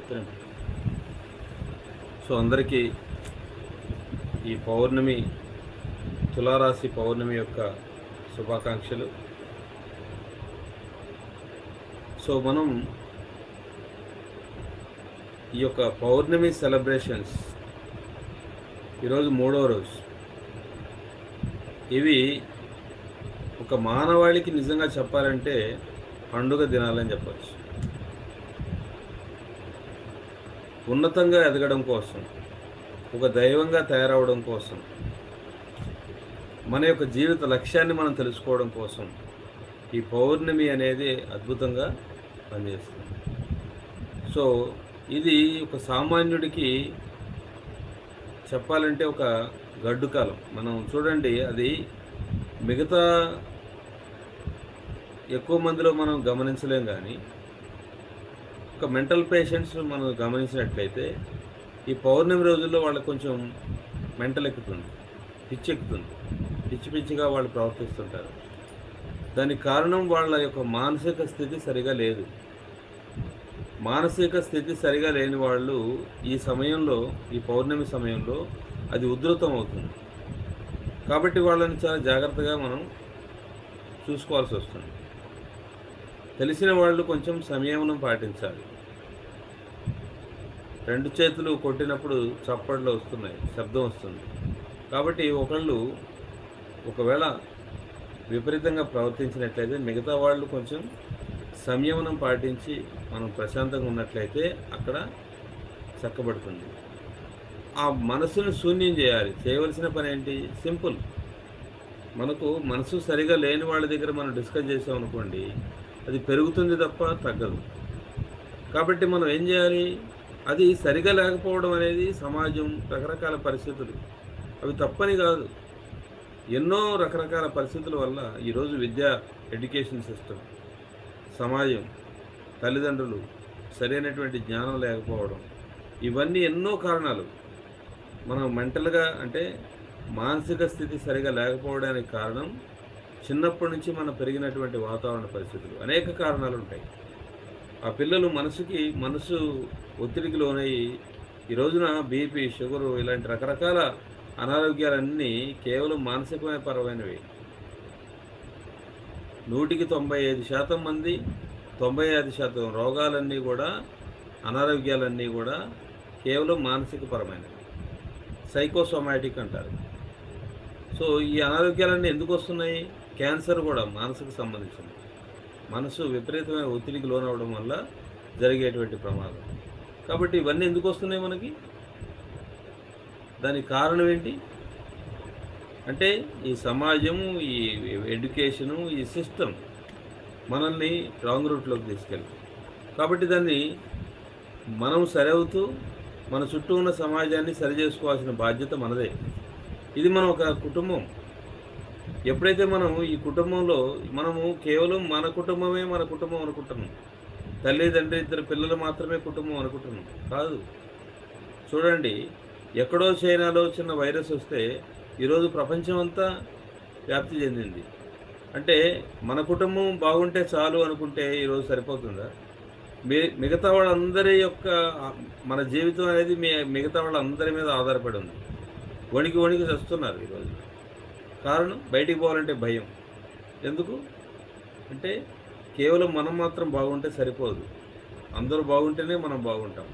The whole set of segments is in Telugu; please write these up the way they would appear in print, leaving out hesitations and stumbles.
తినండి. సో అందరికీ ఈ పౌర్ణమి, తులారాశి పౌర్ణమి యొక్క శుభాకాంక్షలు. సో మనం ఈ యొక్క పౌర్ణమి సెలబ్రేషన్స్ ఈరోజు మూడవ రోజు. ఇవి ఒక మానవాళికి నిజంగా చెప్పాలంటే పండుగ దినాలని చెప్పచ్చు. ఉన్నతంగా ఎదగడం కోసం, ఒక దైవంగా తయారవడం కోసం, మన యొక్క జీవిత లక్ష్యాన్ని మనం తెలుసుకోవడం కోసం ఈ పౌర్ణమి అనేది అద్భుతంగా పనిచేస్తుంది. సో ఇది ఒక సామాన్యుడికి చెప్పాలంటే ఒక గడ్డు కాలం. మనం చూడండి, అది మిగతా ఎక్కువ మందిలో మనం గమనించలేం, కానీ ఒక మెంటల్ పేషెంట్స్ మనం గమనించినట్లయితే ఈ పౌర్ణమి రోజుల్లో వాళ్ళకి కొంచెం మెంటల్ ఎక్కుతుంది, పిచ్చిగా వాళ్ళు ప్రవర్తిస్తుంటారు. దానికి కారణం వాళ్ళ యొక్క మానసిక స్థితి సరిగా లేదు. మానసిక స్థితి సరిగా లేని వాళ్ళు ఈ సమయంలో, ఈ పౌర్ణమి సమయంలో అది ఉధృతం అవుతుంది. కాబట్టి వాళ్ళని చాలా జాగ్రత్తగా మనం చూసుకోవాల్సి వస్తుంది. తెలిసిన వాళ్ళు కొంచెం సంయమనం పాటించాలి. రెండు చేతులు కొట్టినప్పుడు చప్పట్లు వస్తున్నాయి, శబ్దం వస్తుంది. కాబట్టి ఒకవేళ విపరీతంగా ప్రవర్తించినట్లయితే మిగతా వాళ్ళు కొంచెం సంయమనం పాటించి మనం ప్రశాంతంగా ఉన్నట్లయితే అక్కడ చక్కబడుతుంది. ఆ మనసును శూన్యం చేయాలి. చేయవలసిన పని ఏంటి? సింపుల్. మనకు మనసు సరిగా లేని వాళ్ళ దగ్గర మనం డిస్కస్ చేసామనుకోండి, అది పెరుగుతుంది తప్ప తగ్గదు. కాబట్టి మనం ఏం చేయాలి? అది సరిగా లేకపోవడం అనేది సమాజం, రకరకాల పరిస్థితులు, అవి తప్పని కాదు. ఎన్నో రకరకాల పరిస్థితుల వల్ల ఈరోజు ఎడ్యుకేషన్ సిస్టమ్, సమాజం, తల్లిదండ్రులు సరైనటువంటి జ్ఞానం లేకపోవడం, ఇవన్నీ ఎన్నో కారణాలు. మనం మెంటల్గా అంటే మానసిక స్థితి సరిగా లేకపోవడానికి కారణం చిన్నప్పటి నుంచి మనం పెరిగినటువంటి వాతావరణ పరిస్థితులు. అనేక కారణాలు ఉంటాయి. ఆ పిల్లలు మనసు ఒత్తిడికి లోనయ్యి ఈ రోజున బీపీ, షుగరు ఇలాంటి రకరకాల అనారోగ్యాలన్నీ కేవలం మానసికమైన పరమైనవి. 100కి 95% మంది, 95% రోగాలన్నీ కూడా, అనారోగ్యాలన్నీ కూడా కేవలం మానసిక పరమైనవి, సైకోసోమాటిక్ అంటారు. సో ఈ అనారోగ్యాలన్నీ ఎందుకు వస్తున్నాయి? క్యాన్సర్ కూడా మానసిక సంబంధించింది. మనసు విపరీతమైన ఒత్తిడికి లోనవడం వల్ల జరిగేటువంటి ప్రమాదం. కాబట్టి ఇవన్నీ ఎందుకు వస్తున్నాయి మనకి? దానికి కారణం ఏంటి అంటే ఈ సమాజము, ఈ ఎడ్యుకేషను, ఈ సిస్టమ్ మనల్ని రాంగ్ రూట్లోకి తీసుకెళ్ళి. కాబట్టి దాన్ని మనం సరవుతూ మన చుట్టూ ఉన్న సమాజాన్ని సరిచేసుకోవాల్సిన బాధ్యత మనదే. ఇది మనం ఒక కుటుంబం. ఎప్పుడైతే మనం ఈ కుటుంబంలో మనము కేవలం మన కుటుంబమే మన కుటుంబం అనుకుంటున్నాం, తల్లిదండ్రి, ఇద్దరు పిల్లలు మాత్రమే కుటుంబం అనుకుంటున్నాం. కాదు. చూడండి, ఎక్కడో చైనాలో చిన్న వైరస్ వస్తే ఈరోజు ప్రపంచం అంతా వ్యాప్తి చెందింది. అంటే మన కుటుంబం బాగుంటే చాలు అనుకుంటే ఈరోజు సరిపోతుందా? మిగతా వాళ్ళందరి యొక్క మన జీవితం అనేది మిగతా వాళ్ళందరి మీద ఆధారపడి ఉంది. వణికి చస్తున్నారు ఈరోజు. కారణం, బయటికి పోవాలంటే భయం. ఎందుకు అంటే కేవలం మనం మాత్రం బాగుంటే సరిపోదు, అందరూ బాగుంటేనే మనం బాగుంటాం.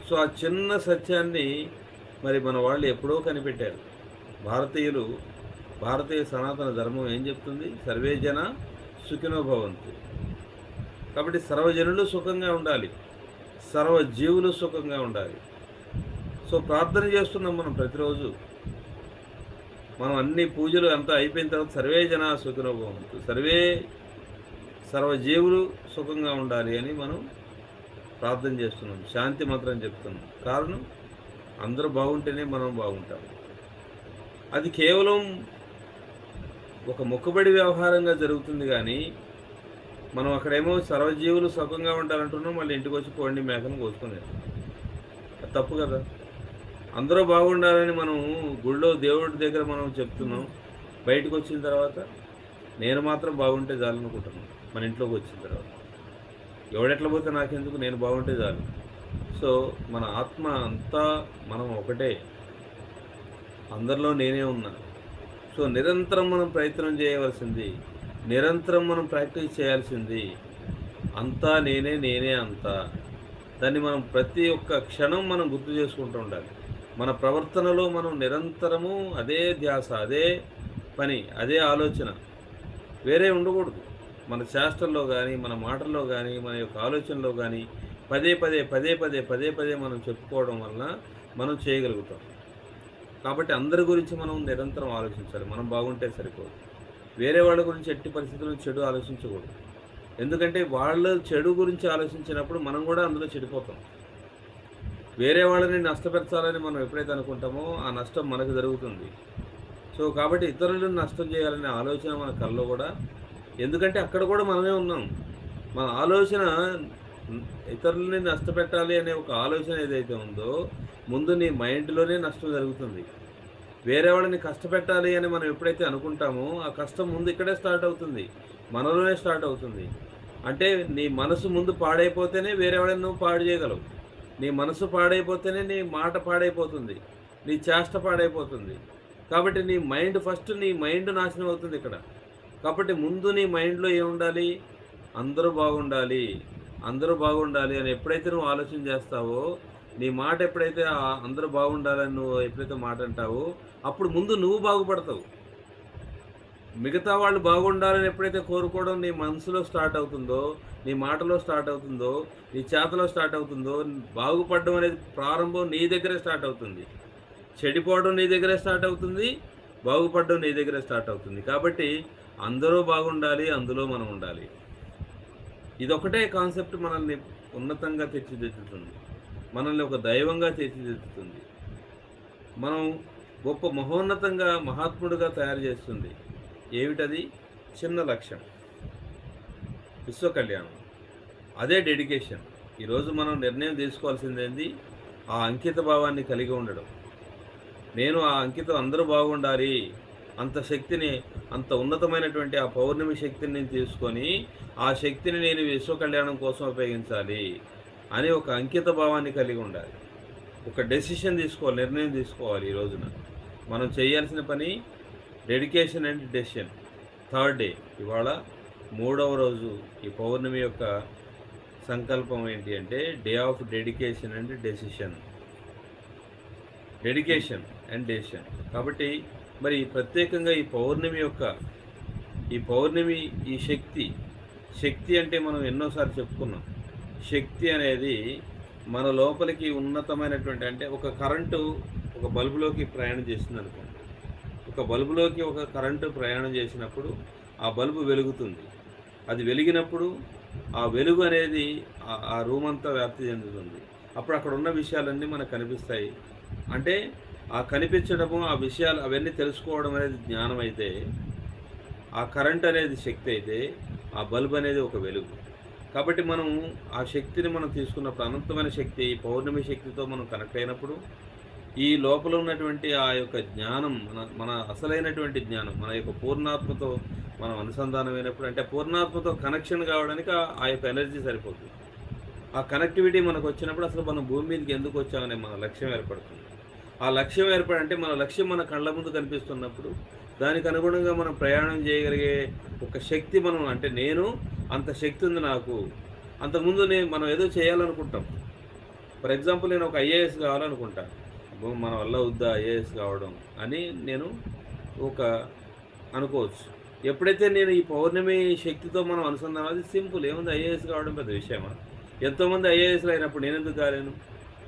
సో ఆ చిన్న సత్యాన్ని మరి మన వాళ్ళు ఎప్పుడో కనిపెట్టారు. భారతీయ సనాతన ధర్మం ఏం చెప్తుంది? సర్వే జన సుఖినో భవంతు. కాబట్టి సర్వజనులు సుఖంగా ఉండాలి, సర్వజీవులు సుఖంగా ఉండాలి. సో ప్రార్థన చేస్తున్నాం మనం ప్రతిరోజు. మనం అన్ని పూజలు అంతా అయిపోయిన తర్వాత సర్వే జన సుఖినో భవంతు, సర్వజీవులు సుఖంగా ఉండాలి అని మనం ప్రార్థన చేస్తున్నాం, శాంతి మంత్రం చెప్తున్నాం. కారణం, అందరూ బాగుంటేనే మనం బాగుంటాం. అది కేవలం ఒక మొక్కుబడి వ్యవహారంగా జరుగుతుంది. కానీ మనం అక్కడేమో సర్వజీవులు సుఖంగా ఉండాలంటున్నాం, మళ్ళీ ఇంటికి వచ్చి కోడిని, మేకను కోసుకునేది. అది తప్పు కదా. అందరూ బాగుండాలని మనం గుళ్ళో దేవుడి దగ్గర మనం చెప్తున్నాం, బయటకు వచ్చిన తర్వాత నేను మాత్రం బాగుంటే చాలు అనుకుంటున్నాను. మన ఇంట్లోకి వచ్చిన తర్వాత ఎవడెట్లా పోతే నాకెందుకు, నేను బాగుంటే చాలు. సో మన ఆత్మ అంతా మనం ఒకటే, అందరిలో నేనే ఉన్నా. సో నిరంతరం మనం ప్రయత్నం చేయవలసింది, నిరంతరం మనం ప్రాక్టీస్ చేయాల్సింది అంతా నేనే, నేనే అంతా. దాన్ని మనం ప్రతి ఒక్క క్షణం మనం గుర్తు చేసుకుంటూ ఉండాలి. మన ప్రవర్తనలో మనం నిరంతరము అదే ధ్యాస, అదే పని, అదే ఆలోచన. వేరే ఉండకూడదు. మన చేష్టల్లో గానీ, మన మాటల్లో గానీ, మన యొక్క ఆలోచనలో గానీ పదే పదే, పదే పదే, పదే పదే మనం చెప్పుకోవడం వలన మనం చేయగలుగుతాం. కాబట్టి అందరి గురించి మనం నిరంతరం ఆలోచించాలి. మనం బాగుంటే సరిపోదు. వేరే వాళ్ళ గురించి ఎట్టి పరిస్థితుల్లో చెడు ఆలోచించకూడదు. ఎందుకంటే వాళ్ళు చెడు గురించి ఆలోచించినప్పుడు మనం గూడా అందులో చెడిపోతాం. వేరే వాళ్ళని నష్టపరచాలని మనం ఎప్పుడైతే అనుకుంటామో ఆ నష్టం మనకు జరుగుతుంది. సో, కాబట్టి ఇతరులను నష్టం చేయాలనే ఆలోచన మన కల్లో గూడా, ఎందుకంటే అక్కడ గూడా మనమే ఉన్నాం. మన ఆలోచన హ్మ్, ఇతరులని నష్టపెట్టాలి అనే ఒక ఆలోచన ఏదైతే ఉందో, ముందు నీ మైండ్‌లోనే నష్టం జరుగుతుంది. వేరే వాళ్ళని కష్టపెట్టాలి అని మనం ఎప్పుడైతే అనుకుంటామో, ఆ కష్టం ముందు ఇక్కడే స్టార్ట్ అవుతుంది. మనలోనే స్టార్ట్ అవుతుంది. అంటే నీ మనసు ముందు పాడైపోతేనే వేరే వాళ్ళని నువ్వు పాడు చేయగలవు. నీ మనసు పాడైపోతేనే నీ మాట పాడైపోతుంది. నీ చేష్ట పాడైపోతుంది. కాబట్టి నీ మైండ్ నాశనం అవుతుంది ఇక్కడ. కాబట్టి ముందు నీ మైండ్‌లో ఏముండాలి? అందరూ బాగుండాలి. అందరూ బాగుండాలి అని ఎప్పుడైతే నువ్వు ఆలోచన చేస్తావో, నీ మాట ఎప్పుడైతే అందరూ బాగుండాలని నువ్వు ఎప్పుడైతే మాట అంటావో, అప్పుడు ముందు నువ్వు బాగుపడతావు. మిగతా వాళ్ళు బాగుండాలని ఎప్పుడైతే కోరుకోవడం నీ మనసులో స్టార్ట్ అవుతుందో, నీ మాటలో స్టార్ట్ అవుతుందో, నీ చేతలో స్టార్ట్ అవుతుందో, బాగుపడడం అనేది ప్రారంభం నీ దగ్గరే స్టార్ట్ అవుతుంది. చెడిపోవడం నీ దగ్గరే స్టార్ట్ అవుతుంది. బాగుపడడం నీ దగ్గరే స్టార్ట్ అవుతుంది. కాబట్టి అందరూ బాగుండాలి. అందులో మనం ఉండాలి. ఇదొకటే కాన్సెప్ట్ మనల్ని ఉన్నతంగా తీర్చిదిద్దుతుంది. మనల్ని ఒక దైవంగా తీర్చిదిద్దుతుంది. మనం గొప్ప మహోన్నతంగా మహాత్ముడుగా తయారు చేస్తుంది. ఏమిటది? చిన్న లక్ష్యం. విశ్వ కళ్యాణం. అదే డెడికేషన్. ఈరోజు మనం నిర్ణయం తీసుకోవాల్సిందేంది? ఆ అంకిత భావాన్ని కలిగి ఉండడం. నేను ఆ అంకితం అందరూ బాగుండాలి. అంత శక్తిని, అంత ఉన్నతమైనటువంటి ఆ పౌర్ణమి శక్తిని నేను తీసుకొని, ఆ శక్తిని నేను విశ్వ కళ్యాణం కోసం ఉపయోగించాలి అని ఒక అంకిత భావాన్ని కలిగి ఉండాలి. ఒక డెసిషన్ తీసుకోవాలి, నిర్ణయం తీసుకోవాలి ఈ రోజున. మనం చేయాల్సిన పని dedication and decision. Third day ఇవాళ మూడవ రోజు. ఈ పౌర్ణమి యొక్క సంకల్పం ఏంటి అంటే day of dedication and decision. Dedication and decision. కాబట్టి మరి ప్రత్యేకంగా ఈ పౌర్ణమి ఈ శక్తి అంటే మనం ఎన్నోసార్లు చెప్పుకున్నాం. శక్తి అనేది మన లోపలికి ఉన్నతమైనటువంటి, అంటే ఒక కరెంటు ఒక బల్బులోకి ప్రయాణం చేసిందనుకోండి. ఒక బల్బులోకి ఒక కరెంటు ప్రయాణం చేసినప్పుడు ఆ బల్బు వెలుగుతుంది. అది వెలిగినప్పుడు ఆ వెలుగు అనేది ఆ రూమ్ అంతా వ్యాప్తి చెందుతుంది. అప్పుడు అక్కడ ఉన్న విషయాలన్నీ మనకు కనిపిస్తాయి. అంటే ఆ కనిపించడము, ఆ విషయాలు అవన్నీ తెలుసుకోవడం అనేది జ్ఞానం అయితే, ఆ కరెంట్ అనేది శక్తి అయితే, ఆ బల్బ్ అనేది ఒక వెలుగు. కాబట్టి మనం ఆ శక్తిని మనం తీసుకున్నప్పుడు, అనంతమైన శక్తి పౌర్ణమి శక్తితో మనం కనెక్ట్ అయినప్పుడు, ఈ లోపల ఉన్నటువంటి ఆ యొక్క జ్ఞానం మన అసలైనటువంటి జ్ఞానం, మన యొక్క పూర్ణాత్మతో మనం అనుసంధానమైనప్పుడు, అంటే పూర్ణాత్మతో కనెక్షన్ కావడానికి ఆ యొక్క ఎనర్జీ సరిపోతుంది. ఆ కనెక్టివిటీ మనకు వచ్చినప్పుడు అసలు మనం భూమి మీదకి ఎందుకు వచ్చామనే మన లక్ష్యం ఏర్పడుతుంది. ఆ లక్ష్యం ఏర్పడంటే మన లక్ష్యం మన కళ్ళ ముందు కనిపిస్తున్నప్పుడు దానికి అనుగుణంగా మనం ప్రయాణం చేయగలిగే ఒక శక్తి మనం, అంటే నేను అంత శక్తి ఉంది నాకు. అంతకుముందు మనం ఏదో చేయాలనుకుంటాం. ఫర్ ఎగ్జాంపుల్ నేను ఒక ఐఏఎస్ కావాలనుకుంటా. మన వల్ల వద్దా ఐఏఎస్ కావడం అని నేను ఒక అనుకోవచ్చు. ఎప్పుడైతే నేను ఈ పౌర్ణమి శక్తితో మనం అనుసంధానం, అది సింపుల్, ఏముంది ఐఏఎస్ కావడం పెద్ద విషయమా? ఎంతోమంది ఐఏఎస్లు అయినప్పుడు నేనెందుకు కాలేను?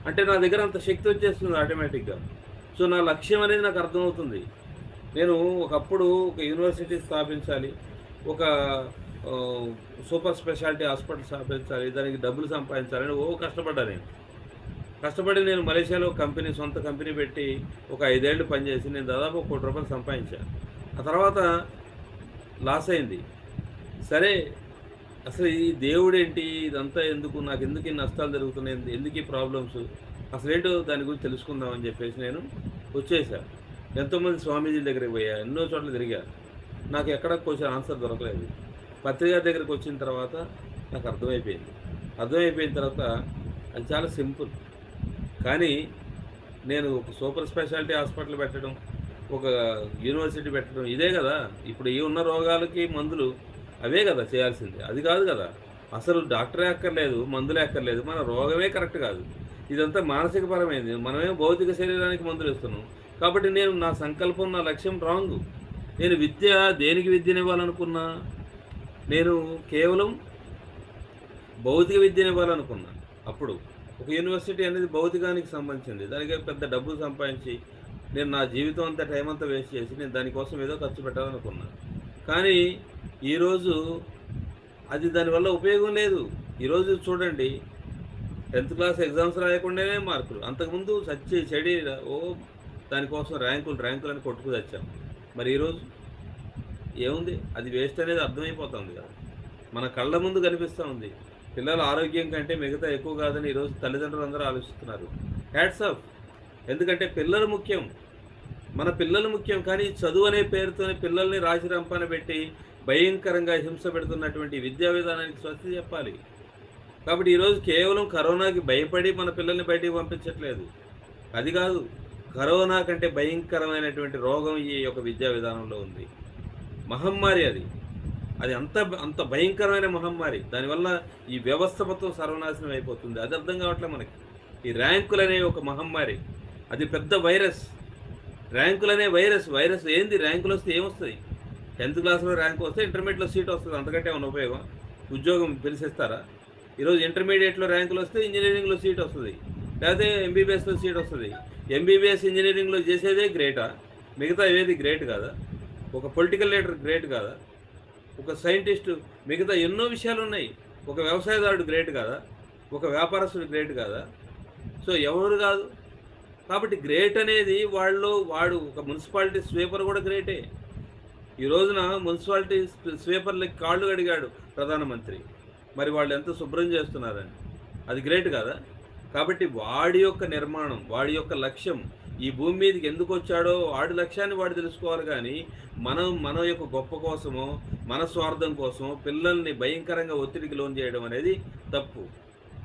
అంటే నా దగ్గర అంత శక్తి వచ్చేస్తుంది ఆటోమేటిక్‌గా. సో నా లక్ష్యం అనేది నాకు అర్థమవుతుంది. నేను ఒకప్పుడు ఒక యూనివర్సిటీ స్థాపించాలి, ఒక సూపర్ స్పెషాలిటీ హాస్పిటల్ స్థాపించాలి, దానికి డబ్బులు సంపాదించాలని కష్టపడ్డా నేను. కష్టపడి నేను మలేషియాలో సొంత కంపెనీ పెట్టి ఒక 5 ఏళ్ళు పనిచేసి నేను దాదాపు ₹1,00,00,000 సంపాదించాను. ఆ తర్వాత లాస్ అయింది. సరే, అసలు ఈ దేవుడేంటి? ఇదంతా ఎందుకు? నాకెందుకు ఈ నష్టాలు జరుగుతున్నాయి? ఎందుకు ఈ ప్రాబ్లమ్స్? అసలేంటో దాని గురించి తెలుసుకుందాం అని చెప్పేసి నేను వచ్చేసా. ఎంతోమంది స్వామీజీల దగ్గరికి పోయా, ఎన్నో చోట్ల తిరిగా. నాకు ఎక్కడ కొంచెం ఆన్సర్ దొరకలేదు. పత్రికా దగ్గరికి వచ్చిన తర్వాత నాకు అర్థమైపోయింది. అర్థమైపోయిన తర్వాత అది చాలా సింపుల్. కానీ నేను ఒక సూపర్ స్పెషాలిటీ హాస్పిటల్ పెట్టడం, ఒక యూనివర్సిటీ పెట్టడం ఇదే గదా! ఇప్పుడు ఈ ఉన్న రోగాలకి మందులు అవే గదా చేయాల్సింది. అది కాదు గదా! అసలు డాక్టరే అక్కర్లేదు, మందులే అక్కర్లేదు. మన రోగమే కరెక్ట్ కాదు. ఇదంతా మానసికపరమైంది. మనమేమో భౌతిక శరీరానికి మందులిస్తున్నాం. కాబట్టి నేను నా సంకల్పం, నా లక్ష్యం రాంగు. నేను దేనికి విద్యనివ్వాలనుకున్నా? నేను కేవలం భౌతిక విద్యనివ్వాలనుకున్నా. అప్పుడు ఒక యూనివర్సిటీ అనేది భౌతికానికి సంబంధించింది. దానికి పెద్ద డబ్బులు సంపాదించి, నేను నా జీవితం అంతా టైం అంతా వేస్ట్ చేసి, నేను దానికోసం ఏదో ఖర్చు పెట్టాలనుకున్నా. కానీ ఈరోజు అది దానివల్ల ఉపయోగం లేదు. ఈరోజు చూడండి 10థ్ క్లాస్ ఎగ్జామ్స్ రాయకుండానే మార్కులు. అంతకుముందు చచ్చి చెడి దానికోసం ర్యాంకులని కొట్టుకు తెచ్చాం. మరి ఈరోజు ఏముంది? అది వేస్ట్ అనేది అర్థమైపోతుంది కదా! మన కళ్ళ ముందు కనిపిస్తూ ఉంది. పిల్లల ఆరోగ్యం కంటే మిగతా ఎక్కువ కాదని ఈరోజు తల్లిదండ్రులందరూ ఆలోచిస్తున్నారు. Hats off. ఎందుకంటే పిల్లలు ముఖ్యం. మన పిల్లలు ముఖ్యం. కానీ చదువు అనే పేరుతోనే పిల్లల్ని రాశి రంపాన పెట్టి భయంకరంగా హింస పెడుతున్నటువంటి విద్యా విధానానికి స్వస్తి చెప్పాలి. కాబట్టి ఈరోజు కేవలం కరోనాకి భయపడి మన పిల్లల్ని బయటికి పంపించట్లేదు. అది కాదు. కరోనా కంటే భయంకరమైనటువంటి రోగం ఈ యొక్క విద్యా విధానంలో ఉంది. మహమ్మారి అది. అది అంత భయంకరమైన మహమ్మారి. దానివల్ల ఈ వ్యవస్థ మొత్తం సర్వనాశనం అయిపోతుంది. అది అర్థం కావట్లేదు మనకి. ఈ ర్యాంకులనే ఒక మహమ్మారి. అది పెద్ద వైరస్. ర్యాంకులనే వైరస్ ఏంది? ర్యాంకులు వస్తే ఏమొస్తుంది? 10థ్ క్లాస్లో ర్యాంక్ వస్తే ఇంటర్మీడియట్లో సీట్ వస్తుంది. అంతకంటే ఏమైనా ఉపయోగం? ఉద్యోగం పిలిచేస్తారా? ఈరోజు ఇంటర్మీడియట్లో ర్యాంకులు వస్తే ఇంజనీరింగ్లో సీట్ వస్తుంది, లేకపోతే ఎంబీబీఎస్లో సీట్ వస్తుంది. ఎంబీబీఎస్ ఇంజనీరింగ్లో చేసేదే గ్రేటా? మిగతా ఏది గ్రేట్ కాదా? ఒక పొలిటికల్ లీడర్ గ్రేట్ కాదా? ఒక సైంటిస్టు, మిగతా ఎన్నో విషయాలు ఉన్నాయి. ఒక వ్యవసాయదారుడు గ్రేట్ కాదా? ఒక వ్యాపారస్తుడు గ్రేట్ కాదా? సో ఎవరు కాదు. కాబట్టి గ్రేట్ అనేది వాడు ఒక మున్సిపాలిటీ స్వీపర్ కూడా గ్రేటే. ఈ రోజున మున్సిపాలిటీ స్వీపర్లకి కాళ్ళు కడిగాడు ప్రధానమంత్రి. మరి వాళ్ళు ఎంత శుభ్రం చేస్తున్నారని. అది గ్రేట్ కాదా? కాబట్టి వాడి యొక్క నిర్మాణం, వాడి యొక్క లక్ష్యం, ఈ భూమి మీదకి ఎందుకు వచ్చాడో వాడి లక్ష్యాన్ని వాడు తెలుసుకోవాలి. కానీ మన యొక్క గొప్ప కోసమో, మన స్వార్థం కోసమో పిల్లల్ని భయంకరంగా ఒత్తిడికి లోన్ చేయడం అనేది తప్పు.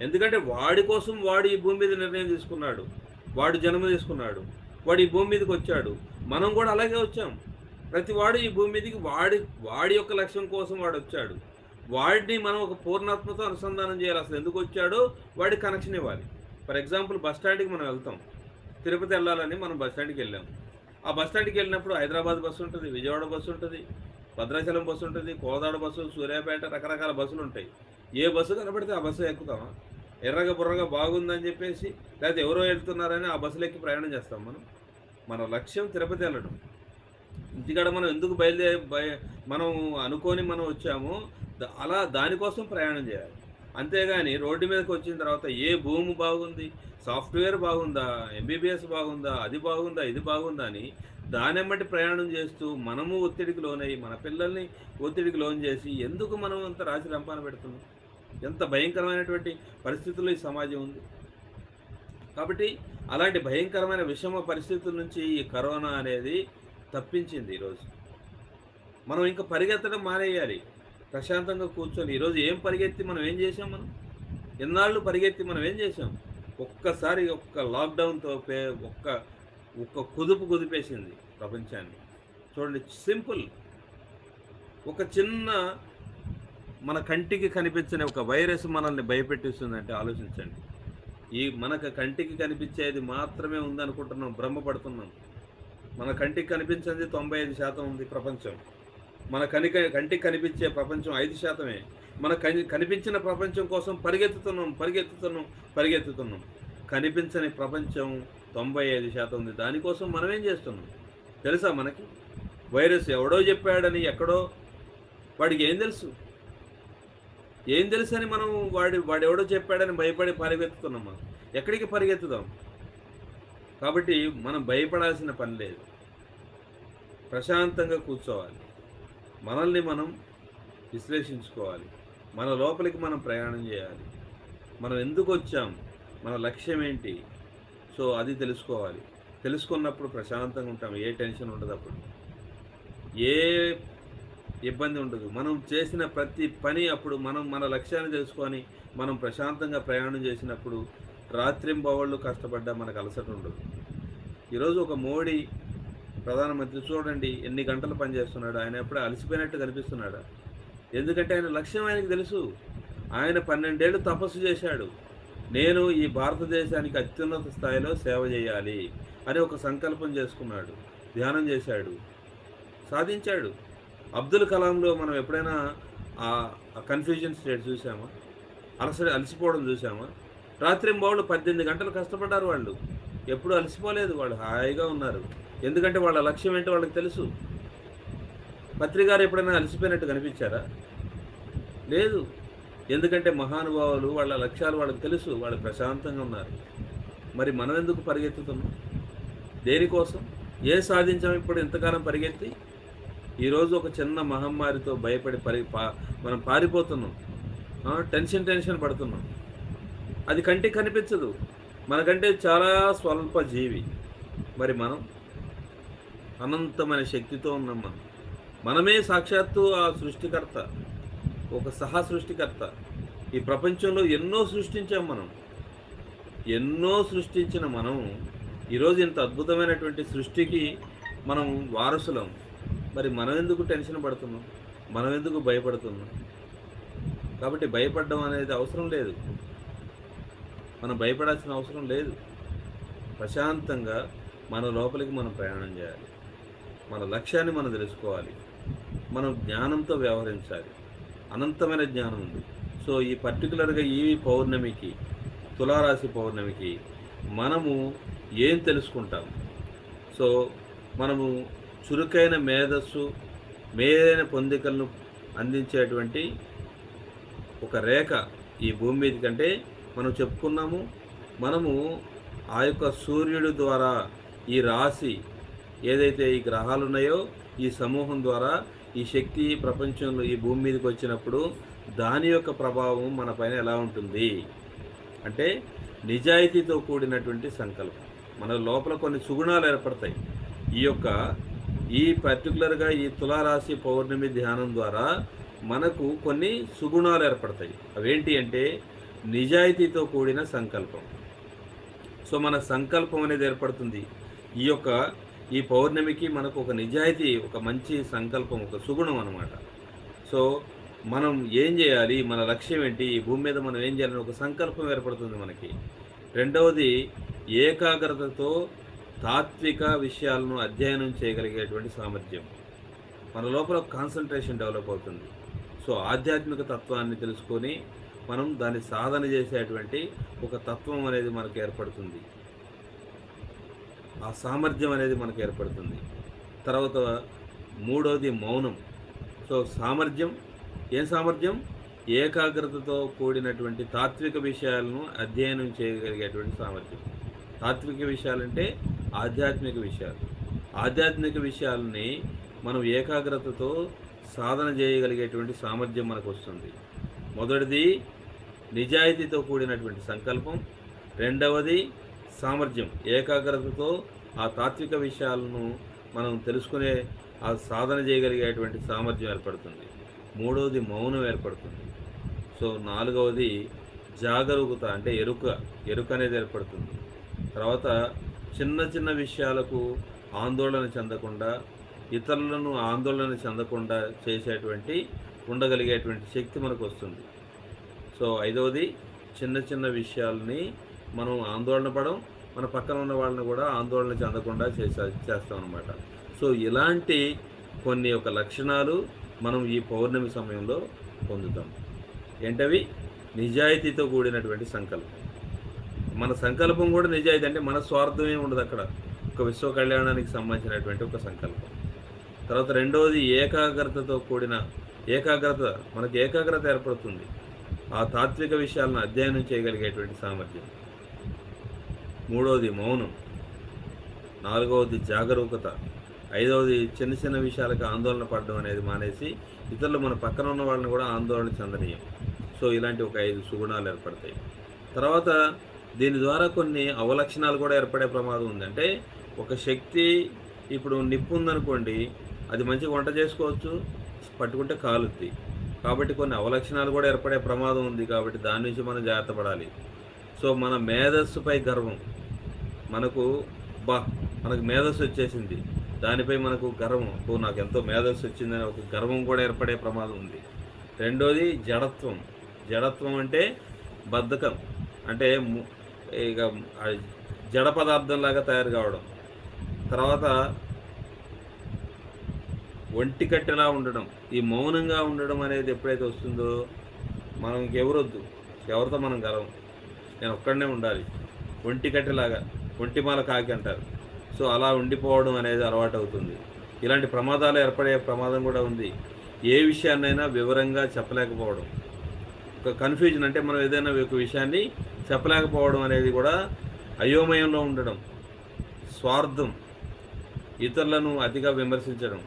ఎందుకంటే వాడి కోసం వాడు ఈ భూమి మీద నిర్ణయం తీసుకున్నాడు, వాడు జన్మ తీసుకున్నాడు, వాడు ఈ భూమి మీదకి వచ్చాడు. మనం కూడా అలాగే వచ్చాం. ప్రతి వాడు ఈ భూమి మీదకి వాడి యొక్క లక్ష్యం కోసం వాడు వచ్చాడు. వాడిని మనం ఒక పూర్ణాత్మతో అనుసంధానం చేయాలి. అసలు ఎందుకు వచ్చాడో వాడికి కనెక్షన్ ఇవ్వాలి. ఫర్ ఎగ్జాంపుల్ బస్ స్టాండ్కి మనం వెళ్తాం. తిరుపతి వెళ్ళాలని మనం బస్ స్టాండ్కి వెళ్ళాం. ఆ బస్ స్టాండ్కి వెళ్ళినప్పుడు హైదరాబాద్ బస్సు ఉంటుంది, విజయవాడ బస్సు ఉంటుంది, భద్రాచలం బస్సు ఉంటుంది, కోదాడ బస్సు, సూర్యాపేట, రకరకాల బస్సులు ఉంటాయి. ఏ బస్సు కనబడితే ఆ బస్సు ఎక్కుతామా? ఎర్రగా బుర్రగా బాగుందని చెప్పేసి, లేకపోతే ఎవరో వెళ్తున్నారని ఆ బస్సులు ఎక్కి ప్రయాణం చేస్తాం. మన లక్ష్యం తిరుపతి వెళ్ళడం. ఇంటికాడ మనం ఎందుకు మనం అనుకొని మనం వచ్చామో అలా దానికోసం ప్రయాణం చేయాలి. అంతేగాని రోడ్డు మీదకి వచ్చిన తర్వాత ఏ భూమి బాగుంది, సాఫ్ట్వేర్ బాగుందా, ఎంబీబీఎస్ బాగుందా, అది బాగుందా, ఇది బాగుందా అని దానెమ్మటి ప్రయాణం చేస్తూ మనము ఒత్తిడికి లోనై మన పిల్లల్ని ఒత్తిడికి లోన్ చేసి ఎందుకు మనం అంత రాశి రంపాన పెడుతున్నాం? ఎంత భయంకరమైనటువంటి పరిస్థితుల్లో ఈ సమాజం ఉంది. కాబట్టి అలాంటి భయంకరమైన విషమ పరిస్థితుల నుంచి ఈ కరోనా అనేది తప్పించింది. ఈరోజు మనం ఇంకా పరిగెత్తడం మానేయాలి. ప్రశాంతంగా కూర్చొని ఈరోజు ఏం పరిగెత్తి మనం ఏం చేసాం? ఎన్నాళ్ళు పరిగెత్తి మనం ఏం చేసాం? ఒక్కసారి ఒక్క లాక్డౌన్తో ఒక్క కుదిపేసింది ప్రపంచాన్ని. చూడండి, సింపుల్. ఒక చిన్న మన కంటికి కనిపించని ఒక వైరస్ మనల్ని భయపెట్టిస్తుందంటే ఆలోచించండి. మనకు కంటికి కనిపించేది మాత్రమే ఉందనుకుంటున్నాం, భ్రమపడుతున్నాం. మన కంటికి కనిపించేది 95% ఉంది ప్రపంచం. మన కంటికి కనిపించే ప్రపంచం 5%. మన కనిపించిన ప్రపంచం కోసం పరిగెత్తుతున్నాం. కనిపించని ప్రపంచం 95% ఉంది. దానికోసం మనం ఏం చేస్తున్నాం తెలుసా? మనకి వైరస్ ఎవడో చెప్పాడని ఎక్కడో వాడికి ఏం తెలుసు అని మనం వాడెవడో చెప్పాడని భయపడి పరిగెత్తుతున్నాం. మనం ఎక్కడికి పరిగెత్తుదాం? కాబట్టి మనం భయపడాల్సిన పని లేదు. ప్రశాంతంగా కూర్చోవాలి. మనల్ని మనం విశ్లేషించుకోవాలి. మన లోపలికి మనం ప్రయాణం చేయాలి. మనం ఎందుకు వచ్చాం, మన లక్ష్యం ఏంటి, సో అది తెలుసుకోవాలి. తెలుసుకున్నప్పుడు ప్రశాంతంగా ఉంటాం. ఏ టెన్షన్ ఉండదు. అప్పుడు ఇబ్బంది ఉండదు. మనం చేసిన ప్రతి పని అప్పుడు మనం మన లక్ష్యాన్ని తెలుసుకొని, మనం ప్రశాంతంగా ప్రయాణం చేసినప్పుడు రాత్రింబవళ్ళు కష్టపడ్డా మనకు అలసట ఉండదు. ఈరోజు ఒక మోడీ ప్రధానమంత్రి చూడండి ఎన్ని గంటలు పనిచేస్తున్నాడు. ఆయన ఎప్పుడూ అలసిపోయినట్టు కనిపిస్తున్నాడా? ఎందుకంటే ఆయన లక్ష్యం ఆయనకు తెలుసు. ఆయన 12 ఏళ్ళు తపస్సు చేశాడు. నేను ఈ భారతదేశానికి అత్యున్నత స్థాయిలో సేవ చేయాలి అని ఒక సంకల్పం చేసుకున్నాడు. ధ్యానం చేశాడు. సాధించాడు. అబ్దుల్ కలాంలో మనం ఎప్పుడైనా ఆ కన్‌ఫ్యూజన్ స్టేట్ చూసామా? అలసిపోవడం చూసామా? రాత్రింబవళ్ళు 18 గంటలు కష్టపడ్డారు వాళ్ళు. ఎప్పుడూ అలసిపోలేదు. వాళ్ళు హాయిగా ఉన్నారు. ఎందుకంటే వాళ్ళ లక్ష్యం ఏంటో వాళ్ళకి తెలుసు. పత్రి గారు ఎప్పుడైనా అలసిపోయినట్టు కనిపించారా? లేదు. ఎందుకంటే మహానుభావులు వాళ్ళ లక్ష్యాలు వాళ్ళకి తెలుసు. వాళ్ళు ప్రశాంతంగా ఉన్నారు. మరి మనం ఎందుకు పరిగెత్తుతున్నాం? దేనికోసం? ఏం సాధించాం ఇప్పుడు ఇంతకాలం పరిగెత్తి? ఈరోజు ఒక చిన్న మహమ్మారితో భయపడి మనం పారిపోతున్నాం. టెన్షన్ పడుతున్నాం. అది కంటికి కనిపించదు. మనకంటే చాలా స్వల్ప జీవి. మరి మనం అనంతమైన శక్తితో ఉన్నాం మనం. మనమే సాక్షాత్తు ఆ సృష్టికర్త, ఒక సహా సృష్టికర్త. ఈ ప్రపంచంలో ఎన్నో సృష్టించాం మనం. ఎన్నో సృష్టించిన మనం ఈరోజు ఇంత అద్భుతమైనటువంటి సృష్టికి మనం వారసులం. మరి మనం ఎందుకు టెన్షన్ పడుతున్నాం? మనం ఎందుకు భయపడుతున్నాం? కాబట్టి భయపడడం అనేది అవసరం లేదు. మనం భయపడాల్సిన అవసరం లేదు. ప్రశాంతంగా మన లోపలికి మనం ప్రయాణం చేయాలి. మన లక్ష్యాన్ని మనం తెలుసుకోవాలి. మనం జ్ఞానంతో వ్యవహరించాలి. అనంతమైన జ్ఞానం ఉంది. సో ఈ పర్టికులర్గా ఈ పౌర్ణమికి, తులారాశి పౌర్ణమికి మనము ఏం తెలుసుకుంటాం? సో మనము చురుకైన మేధస్సు, మేలైన పొందికలను అందించేటువంటి ఒక రేఖ ఈ భూమి మీద కంటే మనం చెప్పుకున్నాము. మనము ఆ యొక్క సూర్యుడి ద్వారా ఈ రాశి ఏదైతే ఈ గ్రహాలు ఉన్నాయో ఈ సమూహం ద్వారా ఈ శక్తి ప్రపంచంలో ఈ భూమి మీదకి వచ్చినప్పుడు దాని యొక్క ప్రభావం మన పైన ఎలా ఉంటుంది అంటే నిజాయితీతో కూడినటువంటి సంకల్పం. మన లోపల కొన్ని సుగుణాలు ఏర్పడతాయి. ఈ పర్టికులర్గా ఈ తులారాశి పౌర్ణమి ధ్యానం ద్వారా మనకు కొన్ని సుగుణాలు ఏర్పడతాయి. అవేంటి అంటే నిజాయితీతో కూడిన సంకల్పం. సో మన సంకల్పం అనేది ఏర్పడుతుంది. ఈ పౌర్ణమికి మనకు ఒక నిజాయితీ, ఒక మంచి సంకల్పం, ఒక సుగుణం అన్నమాట. సో మనం ఏం చేయాలి, మన లక్ష్యం ఏంటి, ఈ భూమి మీద మనం ఏం చేయాలని ఒక సంకల్పం ఏర్పడుతుంది మనకి. రెండవది ఏకాగ్రతతో తాత్విక విషయాలను అధ్యయనం చేయగలిగేటువంటి సామర్థ్యం. మన లోపల కాన్సన్ట్రేషన్ డెవలప్ అవుతుంది. సో ఆధ్యాత్మిక తత్వాన్ని తెలుసుకొని మనం దాన్ని సాధన చేసేటువంటి ఒక తత్వం అనేది మనకు ఏర్పడుతుంది. ఆ సామర్థ్యం అనేది మనకు ఏర్పడుతుంది. తర్వాత మూడవది మౌనం. సో సామర్థ్యం, ఏం సామర్థ్యం? ఏకాగ్రతతో కూడినటువంటి తాత్విక విషయాలను అధ్యయనం చేయగలిగేటువంటి సామర్థ్యం. తాత్విక విషయాలంటే ఆధ్యాత్మిక విషయాలు. ఆధ్యాత్మిక విషయాలని మనం ఏకాగ్రతతో సాధన చేయగలిగేటువంటి సామర్థ్యం మనకు వస్తుంది. మొదటిది నిజాయితీతో కూడినటువంటి సంకల్పం. రెండవది సామర్థ్యం, ఏకాగ్రతతో ఆ తాత్విక విషయాలను మనం తెలుసుకునే ఆ సాధన చేయగలిగేటువంటి సామర్థ్యం ఏర్పడుతుంది. మూడవది మౌనం ఏర్పడుతుంది. సో నాలుగవది జాగరూకత అంటే ఎరుక అనేది ఏర్పడుతుంది. తర్వాత చిన్న చిన్న విషయాలకు ఆందోళన చెందకుండా, ఇతరులను ఆందోళన చెందకుండా ఉండగలిగేటువంటి శక్తి మనకు వస్తుంది. సో ఐదవది చిన్న చిన్న విషయాలని మనం ఆందోళన పడం, మన పక్కన ఉన్న వాళ్ళని కూడా ఆందోళన చెందకుండా చేస్తాం అన్నమాట. సో ఇలాంటి కొన్ని ఒక లక్షణాలు మనం ఈ పౌర్ణమి సమయంలో పొందుతాం. ఏంటవి? నిజాయితీతో కూడినటువంటి సంకల్పం. మన సంకల్పం కూడా నిజాయితీ, అంటే మన స్వార్థమే ఉండదు అక్కడ. ఒక విశ్వ కళ్యాణానికి సంబంధించినటువంటి ఒక సంకల్పం. తర్వాత రెండవది ఏకాగ్రతతో కూడిన మనకి ఏకాగ్రత ఏర్పడుతుంది. ఆ తాత్విక విషయాలను అధ్యయనం చేయగలిగేటువంటి సామర్థ్యం. మూడవది మౌనం. నాలుగవది జాగరూకత. ఐదవది చిన్న చిన్న విషయాలకు ఆందోళన పడడం అనేది మానేసి ఇతరులు మన పక్కన ఉన్న వాళ్ళని కూడా ఆందోళన చెందనీయం. సో ఇలాంటి ఒక 5 సుగుణాలు ఏర్పడతాయి. తర్వాత దీని ద్వారా కొన్ని అవలక్షణాలు కూడా ఏర్పడే ప్రమాదం ఉంది. అంటే ఒక శక్తి, ఇప్పుడు నిప్పు ఉందనుకోండి, అది మంచిగా వంట చేసుకోవచ్చు, పట్టుకుంటే కాలుద్ది. కాబట్టి కొన్ని అవలక్షణాలు కూడా ఏర్పడే ప్రమాదం ఉంది. కాబట్టి దాని నుంచి మనం జాగ్రత్త పడాలి. సో మన మేధస్సుపై గర్వం, మనకు అబ్బా! మనకు మేధస్సు వచ్చేసింది. దానిపై మనకు గర్వం. ఓహ్! నాకెంతో మేధస్సు వచ్చిందని ఒక గర్వం కూడా ఏర్పడే ప్రమాదం ఉంది. రెండోది జడత్వం. జడత్వం అంటే బద్ధకం. అంటే ఇక జడ పదార్థంలాగా తయారు కావడం. తర్వాత ఒంటికట్టెలా ఉండడం. ఈ మౌనంగా ఉండడం అనేది ఎప్పుడైతే వస్తుందో మనం ఇంకెవరొద్దు. ఎవరితో మనం గలవం. నేను ఒక్కడనే ఉండాలి. ఒంటికట్టెలాగా, ఒంటిమాల కాకి అంటారు. సో అలా ఉండిపోవడం అనేది అలవాటు అవుతుంది. ఇలాంటి ప్రమాదాలు ఏర్పడే ప్రమాదం కూడా ఉంది. ఏ విషయాన్నైనా వివరంగా చెప్పలేకపోవడం, ఒక కన్ఫ్యూజన్, అంటే మనం ఏదైనా ఒక విషయాన్ని చెప్పలేకపోవడం అనేది కూడా అయోమయంలో ఉండడం, స్వార్థం, ఇతరులను అతిగా విమర్శించడం,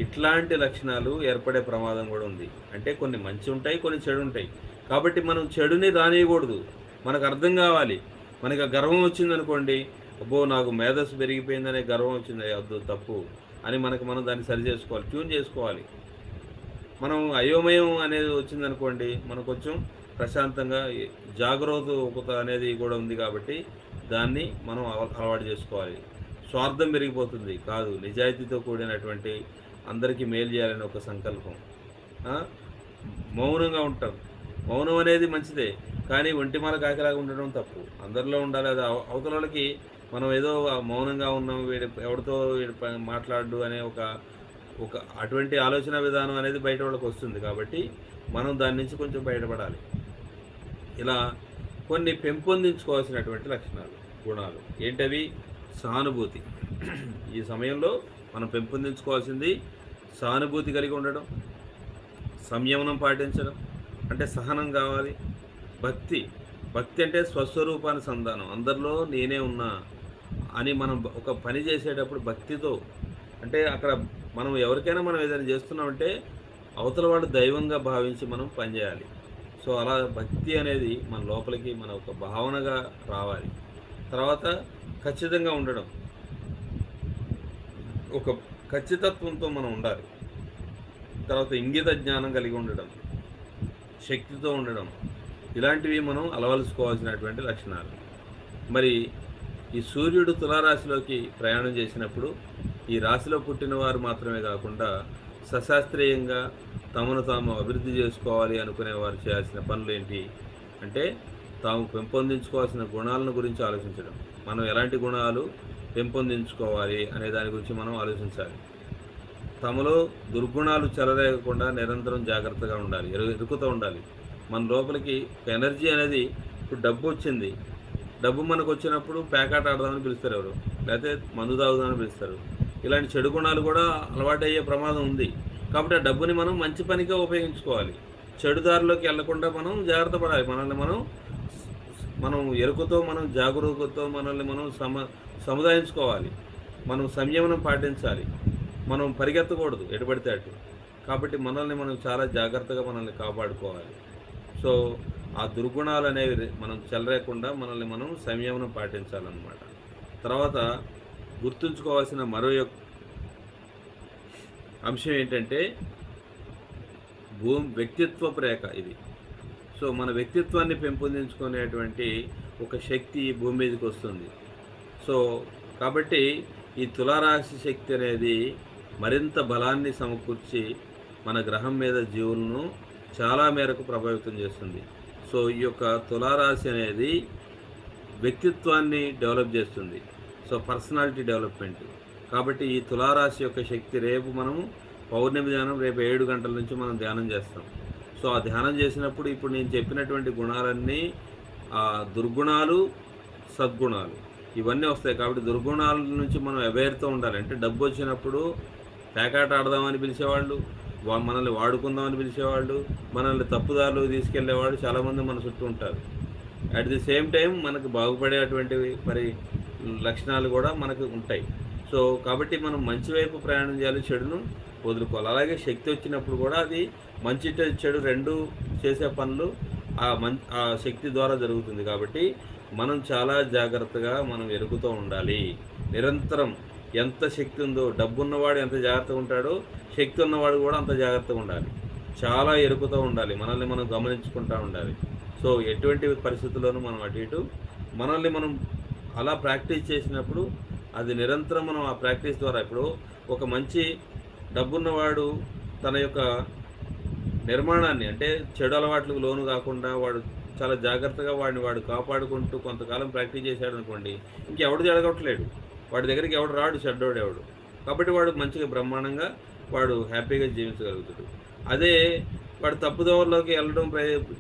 ఇట్లాంటి లక్షణాలు ఏర్పడే ప్రమాదం కూడా ఉంది. అంటే కొన్ని మంచి ఉంటాయి, కొన్ని చెడు ఉంటాయి. కాబట్టి మనం చెడుని రానియకూడదు. మనకు అర్థం కావాలి. మనకి గర్వం వచ్చిందనుకోండి, అబ్బో నాకు మేధస్సు పెరిగిపోయిందనే గర్వం వచ్చింది, వద్దు తప్పు అని మనం దాన్ని సరి చేసుకోవాలి, ట్యూన్ చేసుకోవాలి. మనం అయోమయం అనేది వచ్చిందనుకోండి, మనం కొంచెం ప్రశాంతంగా జాగరూకత అనేది కూడా ఉంది. కాబట్టి దాన్ని మనం అలవాటు చేసుకోవాలి. స్వార్థం పెరిగిపోతుంది కాదు, నిజాయితీతో కూడినటువంటి అందరికీ మేలు చేయాలని ఒక సంకల్పం. మౌనంగా ఉంటాం. మౌనం అనేది మంచిదే, కానీ ఒంటిమాల కాకిలాగా ఉండడం తప్పు. అందరిలో ఉండాలి. అది అవతల వాళ్ళకి మనం ఏదో మౌనంగా ఉన్నాం, ఎవరితో మాట్లాడు అనే ఒక అటువంటి ఆలోచన విధానం అనేది బయట వాళ్ళకి వస్తుంది. కాబట్టి మనం దాని నుంచి కొంచెం బయటపడాలి. ఇలా కొన్ని పెంపొందించుకోవాల్సినటువంటి లక్షణాలు, గుణాలు ఏంటవి? సానుభూతి. ఈ సమయంలో మనం పెంపొందించుకోవాల్సింది సానుభూతి కలిగి ఉండడం, సంయమనం పాటించడం, అంటే సహనం కావాలి. భక్తి అంటే స్వస్వరూపాన్ని సంధానం, అందరిలో నేనే ఉన్నా అని మనం ఒక పని చేసేటప్పుడు భక్తితో, అంటే అక్కడ మనం ఎవరికైనా మనం ఏదైనా చేస్తున్నామంటే అవతల వాడు దైవంగా భావించి మనం పనిచేయాలి. సో అలా భక్తి అనేది మన లోపలికి మన ఒక భావనగా రావాలి. తర్వాత ఖచ్చితంగా ఉండడం, ఒక ఖచ్చితత్వంతో మనం ఉండాలి. తర్వాత ఇంగిత జ్ఞానం కలిగి ఉండడం, శక్తితో ఉండడం, ఇలాంటివి మనం అలవలుచుకోవాల్సినటువంటి లక్షణాలు. మరి ఈ సూర్యుడు తులారాశిలోకి ప్రయాణం చేసినప్పుడు ఈ రాశిలో పుట్టిన వారు మాత్రమే కాకుండా సశాస్త్రీయంగా తమను తాము అభివృద్ధి చేసుకోవాలి అనుకునే వారు చేయాల్సిన పనులు ఏంటి అంటే, తాము పెంపొందించుకోవాల్సిన గుణాలను గురించి ఆలోచించడం. మనం ఎలాంటి గుణాలు పెంపొందించుకోవాలి అనే దాని గురించి మనం ఆలోచించాలి. తమలో దుర్గుణాలు చెలరేగకుండా నిరంతరం జాగ్రత్తగా ఉండాలి, ఎరుకుతూ ఉండాలి. మన లోపలికి ఎనర్జీ అనేది, ఇప్పుడు డబ్బు వచ్చింది, డబ్బు మనకు వచ్చినప్పుడు పేకాట ఆడదామని పిలుస్తారు ఎవరు, లేకపోతే మందు తాగుదామని పిలుస్తారు. ఇలాంటి చెడు గుణాలు కూడా అలవాటు అయ్యే ప్రమాదం ఉంది. కాబట్టి ఆ డబ్బుని మనం మంచి పనిగా ఉపయోగించుకోవాలి. చెడు దారిలోకి వెళ్లకుండా మనం జాగ్రత్త పడాలి. మనల్ని మనం ఎరుకతో, మనం జాగరూకతతో మనల్ని మనం సముదాయించుకోవాలి. మనం సంయమనం పాటించాలి. మనం పరిగెత్తకూడదు ఎటు పడితే అటు. కాబట్టి మనల్ని మనం చాలా జాగ్రత్తగా మనల్ని కాపాడుకోవాలి. సో ఆ దుర్గుణాలు అనేవి మనం చెలరేకుండా మనల్ని మనం సంయమనం పాటించాలన్నమాట. తర్వాత గుర్తుంచుకోవాల్సిన మరో అంశం ఏంటంటే వ్యక్తిత్వపు రేఖ ఇది. సో మన వ్యక్తిత్వాన్ని పెంపొందించుకునేటువంటి ఒక శక్తి భూమి మీదకి వస్తుంది. సో కాబట్టి ఈ తులారాశి శక్తి అనేది మరింత బలాన్ని సమకూర్చి మన గ్రహం మీద జీవులను చాలా మేరకు ప్రభావితం చేస్తుంది. సో ఈ యొక్క తులారాశి అనేది వ్యక్తిత్వాన్ని డెవలప్ చేస్తుంది. So personality development. కాబట్టి ఈ తులారాశి యొక్క శక్తి రేపు మనము పౌర్ణమి ధ్యానం రేపు 7 గంటల నుంచి మనం ధ్యానం చేస్తాం. సో ఆ ధ్యానం చేసినప్పుడు ఇప్పుడు నేను చెప్పినటువంటి గుణాలన్నీ దుర్గుణాలు, సద్గుణాలు ఇవన్నీ వస్తాయి. కాబట్టి దుర్గుణాల నుంచి మనం అవేర్తో ఉండాలి. అంటే డబ్బు వచ్చినప్పుడు పేకాట ఆడదామని పిలిచేవాళ్ళు, మనల్ని వాడుకుందామని పిలిచేవాళ్ళు, మనల్ని తప్పుదారులు తీసుకెళ్లేవాళ్ళు చాలామంది మన చుట్టూ ఉంటారు. అట్ ది సేమ్ టైం మనకు బాగుపడేటువంటి లక్షణాలు కూడా మనకు ఉంటాయి. సో కాబట్టి మనం మంచి వైపు ప్రయాణం చేయాలి, చెడును వదులుకోవాలి. అలాగే శక్తి వచ్చినప్పుడు కూడా అది మంచి చెడు రెండు చేసే పనులు ఆ శక్తి ద్వారా జరుగుతుంది. కాబట్టి మనం చాలా జాగ్రత్తగా మనం ఎరుగుతూ ఉండాలి. నిరంతరం ఎంత శక్తి ఉందో, డబ్బున్నవాడు ఎంత జాగ్రత్తగా ఉంటాడో, శక్తి ఉన్నవాడు కూడా అంత జాగ్రత్తగా ఉండాలి. చాలా ఎరుకుతో ఉండాలి. మనల్ని మనం గమనించుకుంటా ఉండాలి. సో, ఎటువంటి పరిస్థితుల్లోనూ మనం అటు ఇటు మనల్ని మనం అలా ప్రాక్టీస్ చేసినప్పుడు అది నిరంతరం మనం ఆ ప్రాక్టీస్ ద్వారా ఇప్పుడు ఒక మంచి డబ్బున్నవాడు తన యొక్క నిర్మాణాన్ని అంటే చెడు అలవాట్లకు లోను కాకుండా వాడు చాలా జాగ్రత్తగా వాడు కాపాడుకుంటూ కొంతకాలం ప్రాక్టీస్ చేశాడు అనుకోండి, ఇంకెవడు జరగట్లేడు. వాడి దగ్గరికి ఎవడు రాడు, చెడ్డోడు ఎవడు. కాబట్టి వాడు మంచిగా బ్రహ్మాండంగా వాడు హ్యాపీగా జీవించగలుగుతాడు. అదే వాడు తప్పుదోవలోకి వెళ్ళడం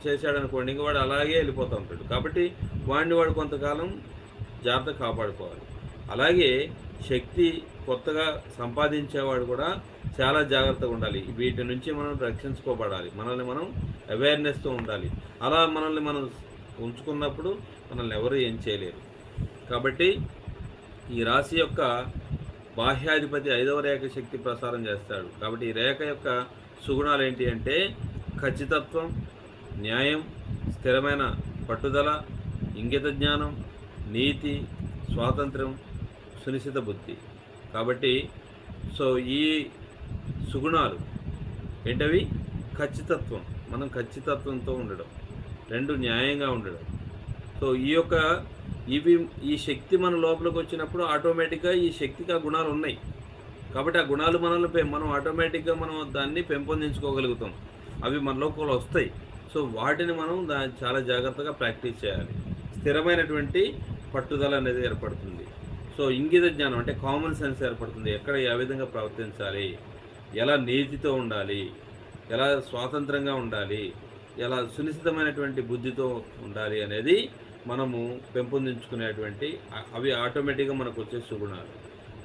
చేశాడనుకోండి, ఇంక వాడు అలాగే వెళ్ళిపోతూ ఉంటాడు. కాబట్టి వాడు కొంతకాలం జాగ్రత్త కాపాడుకోవాలి. అలాగే శక్తి కొత్తగా సంపాదించేవాడు కూడా చాలా జాగ్రత్తగా ఉండాలి. వీటి నుంచి మనం రక్షించుకోబడాలి. మనల్ని మనం అవేర్నెస్తో ఉండాలి. అలా మనల్ని మనం ఉంచుకున్నప్పుడు మనల్ని ఎవరు ఏం చేయలేరు. కాబట్టి ఈ రాశి యొక్క బాహ్యాధిపతి 5వ రేఖ శక్తి ప్రసారం చేస్తాడు. కాబట్టి ఈ రేఖ యొక్క సుగుణాలు ఏంటి అంటే ఖచ్చితత్వం, న్యాయం, స్థిరమైన పట్టుదల, ఇంగిత జ్ఞానం, నీతి, స్వాతంత్రం, సునిశ్చిత బుద్ధి. కాబట్టి సో ఈ సుగుణాలు ఏంటవి? ఖచ్చితత్వం, మనం ఖచ్చితత్వంతో ఉండడం, 2 న్యాయంగా ఉండడం. సో ఈ శక్తి మన లోపలికి వచ్చినప్పుడు ఆటోమేటిక్గా ఈ శక్తికి ఆ గుణాలు ఉన్నాయి. కాబట్టి ఆ గుణాలు మనం ఆటోమేటిక్గా మనం దాన్ని పెంపొందించుకోగలుగుతాం. అవి మన లోపల వస్తాయి. సో వాటిని మనం చాలా జాగ్రత్తగా ప్రాక్టీస్ చేయాలి. స్థిరమైనటువంటి పట్టుదల అనేది ఏర్పడుతుంది. సో ఇంగిత జ్ఞానం అంటే కామన్ సెన్స్ ఏర్పడుతుంది. ఎక్కడ ఏ విధంగా ప్రవర్తించాలి, ఎలా నీతితో ఉండాలి, ఎలా స్వాతంత్రంగా ఉండాలి, ఎలా సునిశ్చితమైనటువంటి బుద్ధితో ఉండాలి అనేది మనము పెంపొందించుకునేటువంటి అవి ఆటోమేటిక్గా మనకు వచ్చే సుగుణాలు.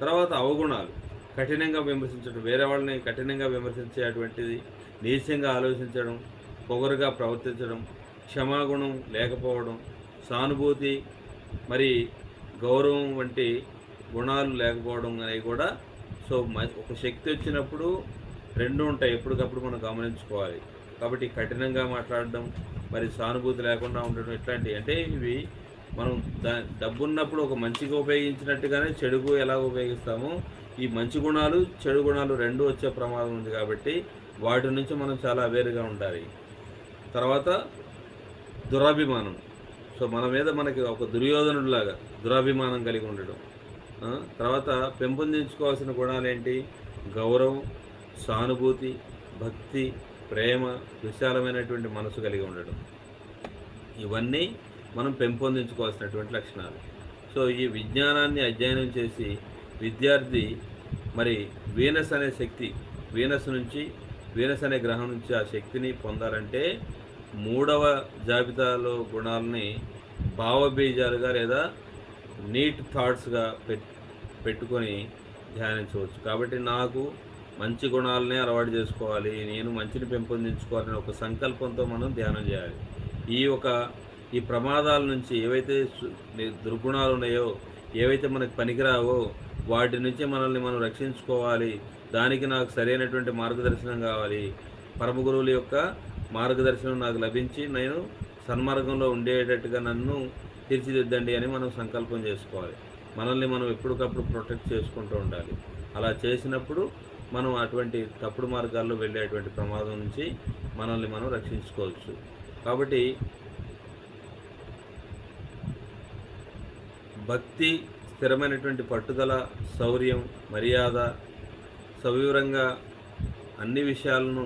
తర్వాత అవగుణాలు, కఠినంగా విమర్శించడం, వేరే వాళ్ళని కఠినంగా విమర్శించేటువంటిది, నీచంగా ఆలోచించడం, పొగరుగా ప్రవర్తించడం, క్షమాగుణం లేకపోవడం, సానుభూతి మరి గౌరవం వంటి గుణాలు లేకపోవడం అనేవి కూడా. సో ఒక శక్తి వచ్చినప్పుడు 2 ఉంటాయి, ఎప్పటికప్పుడు మనం గమనించుకోవాలి. కాబట్టి కఠినంగా మాట్లాడడం, మరి సానుభూతి లేకుండా ఉండడం, ఇట్లాంటివి అంటే ఇవి మనం డబ్బున్నప్పుడు ఒక మంచిగా ఉపయోగించినట్టుగానే చెడుకు ఎలా ఉపయోగిస్తామో ఈ మంచి గుణాలు చెడు గుణాలు 2 వచ్చే ప్రమాదం ఉంది. కాబట్టి వాటి నుంచి మనం చాలా అవేర్గా ఉండాలి. తర్వాత దురాభిమానం. సో మన మీద మనకి ఒక దుర్యోధనుడిలాగా దురాభిమానం కలిగి ఉండడం. తర్వాత పెంపొందించుకోవాల్సిన గుణాలు ఏంటి? గౌరవం, సానుభూతి, భక్తి, ప్రేమ, విశాలమైనటువంటి మనసు కలిగి ఉండడం. ఇవన్నీ మనం పెంపొందించుకోవాల్సినటువంటి లక్షణాలు. సో ఈ విజ్ఞానాన్ని అధ్యయనం చేసి విద్యార్థి మరి వీనస్ అనే శక్తి, వీనస్ అనే గ్రహం నుంచి ఆ శక్తిని పొందాలంటే 3వ జాబితాలో గుణాలని భావబీజాలుగా లేదా నీట్ థాట్స్గా పెట్టుకొని ధ్యానించవచ్చు. కాబట్టి నాకు మంచి గుణాలనే అలవాటు చేసుకోవాలి, నేను మంచిని పెంపొందించుకోవాలని ఒక సంకల్పంతో మనం ధ్యానం చేయాలి. ఈ ప్రమాదాల నుంచి ఏవైతే దుర్గుణాలు ఉన్నాయో, ఏవైతే మనకు పనికిరావో వాటి నుంచి మనల్ని మనం రక్షించుకోవాలి. దానికి నాకు సరైనటువంటి మార్గదర్శనం కావాలి. పరమ గురువుల యొక్క మార్గదర్శనం నాకు లభించి నేను సన్మార్గంలో ఉండేటట్టుగా నన్ను తీర్చిదిద్దండి అని మనం సంకల్పం చేసుకోవాలి. మనల్ని మనం ఎప్పటికప్పుడు ప్రొటెక్ట్ చేసుకుంటూ ఉండాలి. అలా చేసినప్పుడు మనం అటువంటి తప్పుడు మార్గాల్లో వెళ్ళేటువంటి ప్రమాదం నుంచి మనల్ని మనం రక్షించుకోవచ్చు. కాబట్టి భక్తి, స్థిరమైనటువంటి పట్టుదల, శౌర్యం, మర్యాద, సవివరంగా అన్ని విషయాలను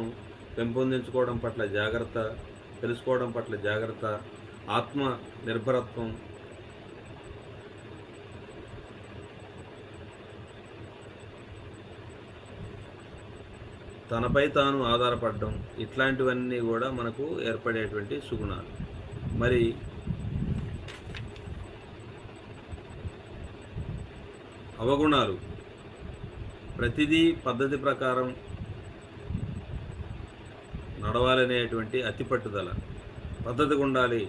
పెంపొందించుకోవడం పట్ల జాగ్రత్త, తెలుసుకోవడం పట్ల జాగ్రత్త, ఆత్మ నిర్భరత్వం, తనపై తాను ఆధారపడడం, ఇట్లాంటివన్నీ కూడా మనకు ఏర్పడేటువంటి సుగుణాలు. మరి అవగుణాలు, ప్రతిదీ పద్ధతి ప్రకారం నడవాలనేటువంటి అతి పట్టుదల, పద్ధతిగా ఉండాలి,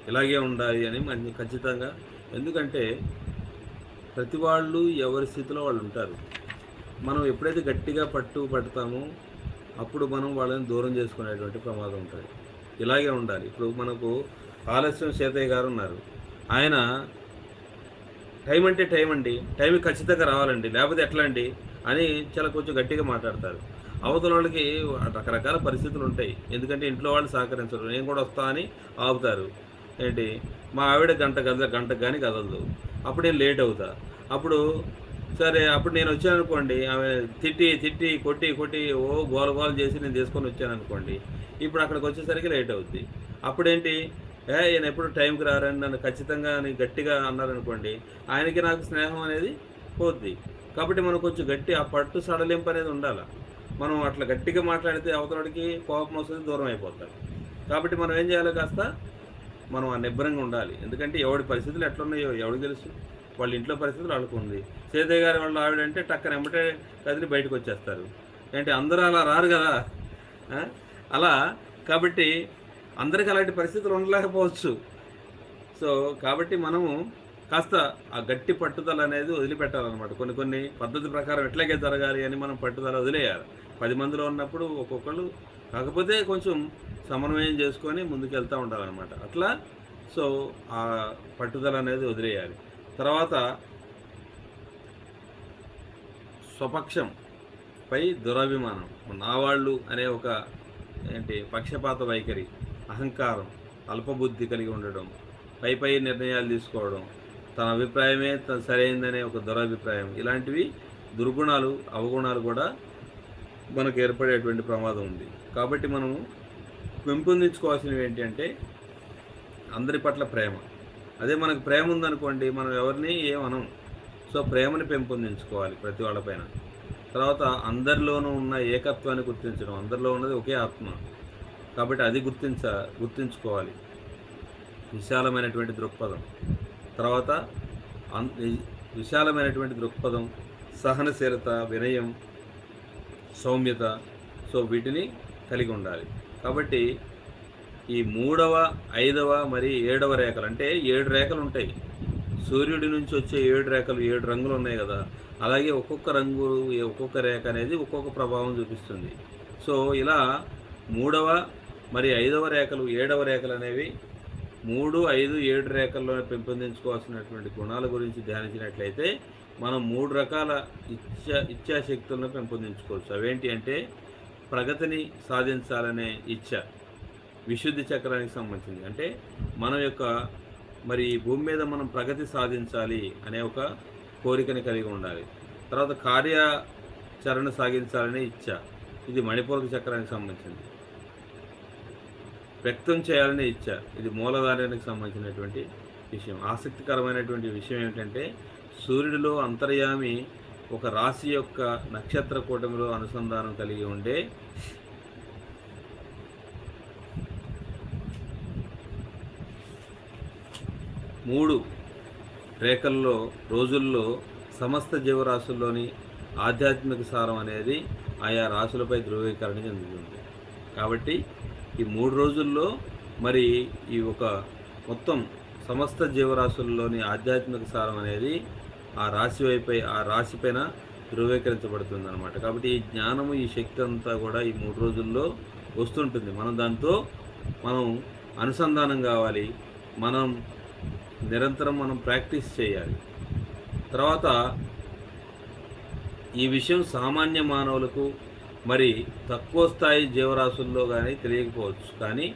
ఇలాగే ఉండాలి అని మనకి ఖచ్చితంగా. ఎందుకంటే ప్రతి వాళ్ళు ఎవరి స్థితిలో వాళ్ళు ఉంటారు. మనం ఎప్పుడైతే గట్టిగా పడతామో అప్పుడు మనం వాళ్ళని దూరం చేసుకునేటువంటి ప్రమాదం ఉంటుంది. ఇలాగే ఉండాలి. ఇప్పుడు మనకు ఆలస్యం సీతయ్య గారు ఉన్నారు. ఆయన టైం అంటే టైం అండి. టైంకి ఖచ్చితంగా రావాలండి. లేకపోతే ఎట్లా అండి అని చాలా కొంచెం గట్టిగా మాట్లాడతారు. అవతలోళ్ళకి రకరకాల పరిస్థితులుంటాయి. ఎందుకంటే ఇంట్లో వాళ్ళు సహకరించరు. నేను కూడా వస్తా అని ఆపుతారు. ఏంటి మా ఆవిడ గంటకు గాని కదలదు. అప్పుడు నేను లేట్ అవుతా. అప్పుడు సరే అప్పుడు నేనొచ్చాననుకోండి ఆమె తిట్టి, కొట్టి గోల చేసి నేను తీసుకొనొచ్చాననుకోండి. ఇప్పుడు అక్కడికొచ్చేసరికి లేట్ అవుద్ది. అప్పుడేంటి ఈయనెప్పుడు టైంకి రారని నన్ను ఖచ్చితంగా అని గట్టిగా అన్నారనుకోండి, ఆయనకి నాకు స్నేహం అనేది పోద్ది. కాబట్టి మనం కొంచెం గట్టి ఆ పట్టు సడలింపనేది ఉండాల. మనం అట్లా గట్టిగా మాట్లాడితే అవతలోడికి కోపమొస్తది, దూరం అయిపోతాడు. కాబట్టి మనం ఏం చేయాలి కాస్త మనం ఆ నిబ్బరంగా ఉండాలి. ఎందుకంటే ఎవడి పరిస్థితులు ఎట్లున్నాయో ఎవడికి తెలుసు? వాళ్ళ ఇంట్లో పరిస్థితులు ఆళ్ళకుంది. సీతయ్య గారి వాళ్ళ ఆవిడంటే టక్కన ఎమ్మటే కదిలి బయటకొచ్చేస్తారు. ఏంటి అందరూ అలా రారు గదా! ఆ! అలా కాబట్టి అందరికి అలాంటి పరిస్థితులు ఉండలేకపోవచ్చు. సో, కాబట్టి మనము కాస్త ఆ గట్టి పట్టుదల అనేది వదిలిపెట్టాలనమాట. కొన్ని కొన్ని పద్ధతి ప్రకారం ఇట్లాగే జరగాలి అని మనం పట్టుదల వదిలేయాలి. 10 మందిలో ఉన్నప్పుడు ఒక్కొక్కళ్ళు కాకపోతే కొంచెం సమన్వయం చేసుకొని ముందుకెళ్తా ఉండాలనమాట. అట్లా సో, ఆ పట్టుదల అనేది వదిలేయాలి. తర్వాత స్వపక్షంపై దురభిమానం. నా వాళ్ళు అనే ఒక పక్షపాత వైఖరి, అహంకారం, అల్పబుద్ధి కలిగి ఉండడం, పై నిర్ణయాలు తీసుకోవడం, తన అభిప్రాయమే సరైందనే ఒక దురభిప్రాయం. ఇలాంటివి దుర్గుణాలు, అవగుణాలు కూడా మనకు ఏర్పడేటువంటి ప్రమాదం ఉంది. కాబట్టి మనము పెంపొందించుకోవాల్సినవి ఏంటి అంటే అందరి పట్ల ప్రేమ. అదే మనకు ప్రేమ ఉందనుకోండి మనం ఎవరిని ఏమనం. సో, ప్రేమని పెంపొందించుకోవాలి ప్రతి వాళ్ళపైన. తర్వాత అందరిలోనూ ఉన్న ఏకత్వాన్ని గుర్తించడం. అందరిలో ఉన్నది ఒకే ఆత్మ. కాబట్టి అది గుర్తుంచుకోవాలి. విశాలమైనటువంటి దృక్పథం. తర్వాత అన్ విశాలమైనటువంటి దృక్పథం, సహనశీలత, వినయం, సౌమ్యత. సో, వీటిని కలిగి ఉండాలి. కాబట్టి ఈ 3వ, 5వ మరి 7వ రేఖలు అంటే 7 రేఖలుంటాయి. సూర్యుడి నుంచి వచ్చే 7 రేఖలు 7 రంగులు ఉన్నాయి గదా! అలాగే ఒక్కొక్క రంగు, ఒక్కొక్క రేఖ అనేది ఒక్కొక్క ప్రభావం చూపిస్తుంది. సో, ఇలా 3వ మరి 5వ రేఖలు, 7వ రేఖలు అనేవి 3, 5, 7 రేఖల్లో పెంపొందించుకోవాల్సినటువంటి గుణాల గురించి ధ్యానించినట్లయితే మనం 3 రకాల ఇచ్ఛాశక్తులను పెంపొందించుకోవచ్చు. అవేంటి అంటే ప్రగతిని సాధించాలనే ఇచ్ఛ, విశుద్ధి చక్రానికి సంబంధించింది. అంటే మన యొక్క మరి ఈ భూమి మీద మనం ప్రగతి సాధించాలి అనే ఒక కోరికని కలిగి ఉండాలి. తర్వాత కార్యాచరణ సాగించాలనే ఇచ్ఛ, ఇది మణిపూరక చక్రానికి సంబంధించింది. వ్యక్తం చేయాలనే ఇచ్ఛ, ఇది మూలధారానికి సంబంధించినటువంటి విషయం. ఆసక్తికరమైనటువంటి విషయం ఏమిటంటే సూర్యుడిలో అంతర్యామి ఒక రాశి యొక్క నక్షత్ర కూటమిలో అనుసంధానం కలిగి ఉండే 3 రేఖల్లో రోజుల్లో సమస్త జీవరాశుల్లోని ఆధ్యాత్మిక సారం అనేది ఆయా రాశులపై ధృవీకరణ చెందుతుంది. కాబట్టి ఈ 3 రోజుల్లో మరి ఈ ఒక మొత్తం సమస్త జీవరాశుల్లోని ఆధ్యాత్మిక సారం అనేది ఆ రాశిపైన ధృవీకరించబడుతుందన్నమాట. కాబట్టి ఈ జ్ఞానము, ఈ శక్తి అంతా కూడా ఈ 3 రోజుల్లో వస్తుంటుంది. దాంతో మనం అనుసంధానం కావాలి. నిరంతరం ప్రాక్టీస్ చేయాలి. తర్వాత ఈ విషయం సామాన్య మానవులకు మరి తక్కువ స్థాయి జీవరాశుల్లో కానీ తెలియకపోవచ్చు. కానీ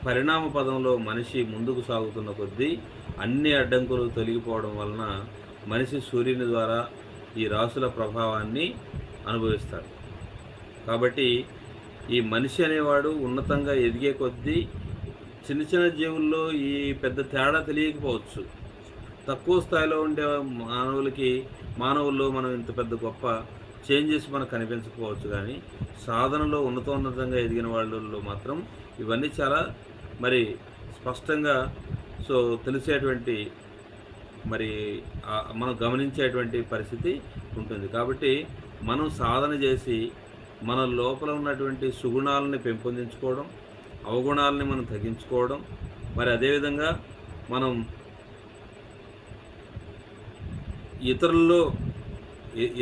పరిణామ పదంలో మనిషి ముందుకు సాగుతున్న కొద్దీ అన్ని అడ్డంకులు తొలగిపోవడం వలన మనిషి సూర్యుని ద్వారా ఈ రాశుల ప్రభావాన్ని అనుభవిస్తాడు. కాబట్టి ఈ మనిషి అనేవాడు ఉన్నతంగా ఎదిగే కొద్దీ చిన్న చిన్న జీవుల్లో ఈ పెద్ద తేడా తెలియకపోవచ్చు. తక్కువ స్థాయిలో ఉండే మానవుల్లో మనం ఇంత పెద్ద గొప్ప చేంజెస్ మనకు కనిపించకపోవచ్చు. కానీ సాధనలో ఉన్నతంగా ఎదిగిన వాళ్ళలో మాత్రం ఇవన్నీ చాలా మరి స్పష్టంగా తెలిసేటువంటి మరి మనం గమనించేటువంటి పరిస్థితి ఉంటుంది. కాబట్టి మనం సాధన చేసి మన లోపల ఉన్నటువంటి సుగుణాలని పెంపొందించుకోవడం, అవగుణాలని మనం తగ్గించుకోవడం, మరి అదేవిధంగా మనం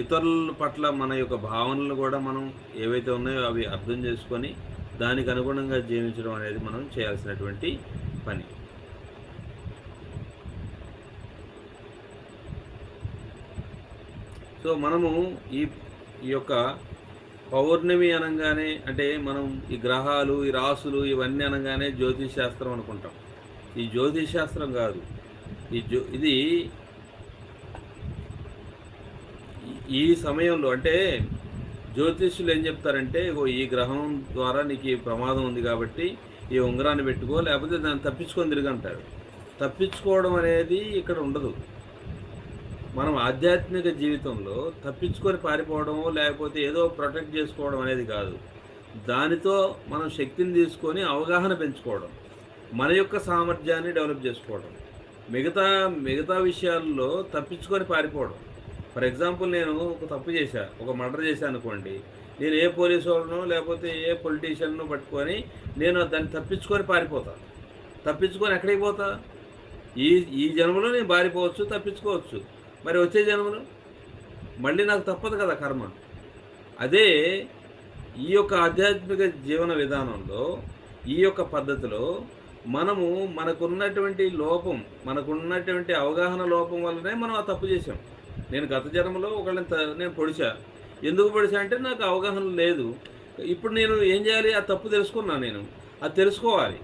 ఇతరుల పట్ల మన యొక్క భావనలు కూడా మనం ఏవైతే ఉన్నాయో అవి అర్థం చేసుకొని దానికి అనుగుణంగా జీవించడం అనేది మనం చేయాల్సినటువంటి పని. సో మనము ఈ ఈ యొక్క పౌర్ణమి అనంగానే అంటే మనం ఈ గ్రహాలు, ఈ రాసులు ఇవన్నీ అనంగానే జ్యోతిష్ శాస్త్రం అనుకుంటాం. ఈ జ్యోతిష్ శాస్త్రం కాదు. ఇది ఈ సమయంలో అంటే జ్యోతిష్యులు ఏం చెప్తారంటే, ఇగో ఈ గ్రహం ద్వారా నీకు ఈ ప్రమాదం ఉంది కాబట్టి ఈ ఉంగరాన్ని పెట్టుకో, లేకపోతే దాన్ని తప్పించుకొని తిరిగంటారు. తప్పించుకోవడం అనేది ఇక్కడ ఉండదు. మనం ఆధ్యాత్మిక జీవితంలో తప్పించుకొని పారిపోవడమో లేకపోతే ఏదో ప్రొటెక్ట్ చేసుకోవడం అనేది కాదు. దానితో మనం శక్తిని తీసుకొని అవగాహన పెంచుకోవడం, మన యొక్క సామర్థ్యాన్ని డెవలప్ చేసుకోవడం. మిగతా మిగతా విషయాల్లో తప్పించుకొని పారిపోవడం. ఫర్ ఎగ్జాంపుల్, నేను ఒక తప్పు చేశా, ఒక మర్డర్ చేశాను అనుకోండి, నేను ఏ పోలీసు వాళ్ళనో లేకపోతే ఏ పొలిటీషియన్ను పట్టుకొని నేను దాన్ని తప్పించుకొని పారిపోతా. తప్పించుకొని ఎక్కడికి పోతా? ఈ ఈ జన్మలో నేను పారిపోవచ్చు, తప్పించుకోవచ్చు. మరి వచ్చే జన్మలో మళ్ళీ నాకు తప్పదు కదా కర్మ. అదే ఈ యొక్క ఆధ్యాత్మిక జీవన విధానంలో, ఈ యొక్క పద్ధతిలో మనము మనకున్నటువంటి లోపం, మనకున్నటువంటి అవగాహన లోపం వల్లనే మనం ఆ తప్పు చేసాం. నేను గత జన్మలో ఒకళ్ళని నేను పొడిచా. ఎందుకు పొడిచా అంటే నాకు అవగాహన లేదు. ఇప్పుడు నేను ఏం చేయాలి? ఆ తప్పు తెలుసుకున్నా. నేను అది తెలుసుకోవాలి,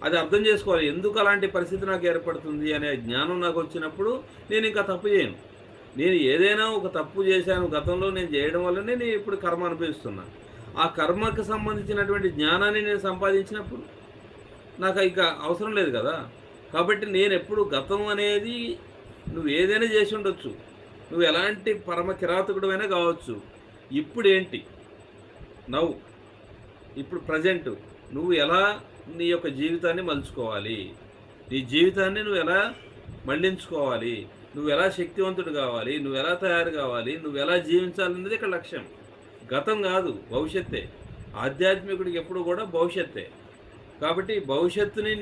అది అర్థం చేసుకోవాలి. ఎందుకు అలాంటి పరిస్థితి నాకు ఏర్పడుతుంది అనే జ్ఞానం నాకు వచ్చినప్పుడు నేను ఇంకా తప్పు చేయను. నేను ఏదైనా ఒక తప్పు చేశాను గతంలో, నేను చేయడం వల్లనే నేను ఇప్పుడు కర్మ అనుభవిస్తున్నా. ఆ కర్మకు సంబంధించినటువంటి జ్ఞానాన్ని నేను సంపాదించినప్పుడు నాకు ఇక అవసరం లేదు కదా. కాబట్టి నేను ఎప్పుడు గతం అనేది, నువ్వు ఏదైనా చేసి ఉండొచ్చు, నువ్వు ఎలాంటి పరమ కిరాతకుడమైనా కావచ్చు. ఇప్పుడు ఏంటి? నవ్వు, ఇప్పుడు ప్రజెంట్ నువ్వు ఎలా నీ యొక్క జీవితాన్ని మలుచుకోవాలి, నీ జీవితాన్ని నువ్వు ఎలా మళ్లించుకోవాలి, నువ్వు ఎలా శక్తివంతుడు కావాలి, నువ్వు ఎలా తయారు కావాలి, నువ్వు ఎలా జీవించాలన్నది ఇక్కడ లక్ష్యం. గతం కాదు, భవిష్యత్తే. ఆధ్యాత్మికుడికి ఎప్పుడు కూడా భవిష్యత్తే. కాబట్టి భవిష్యత్తుని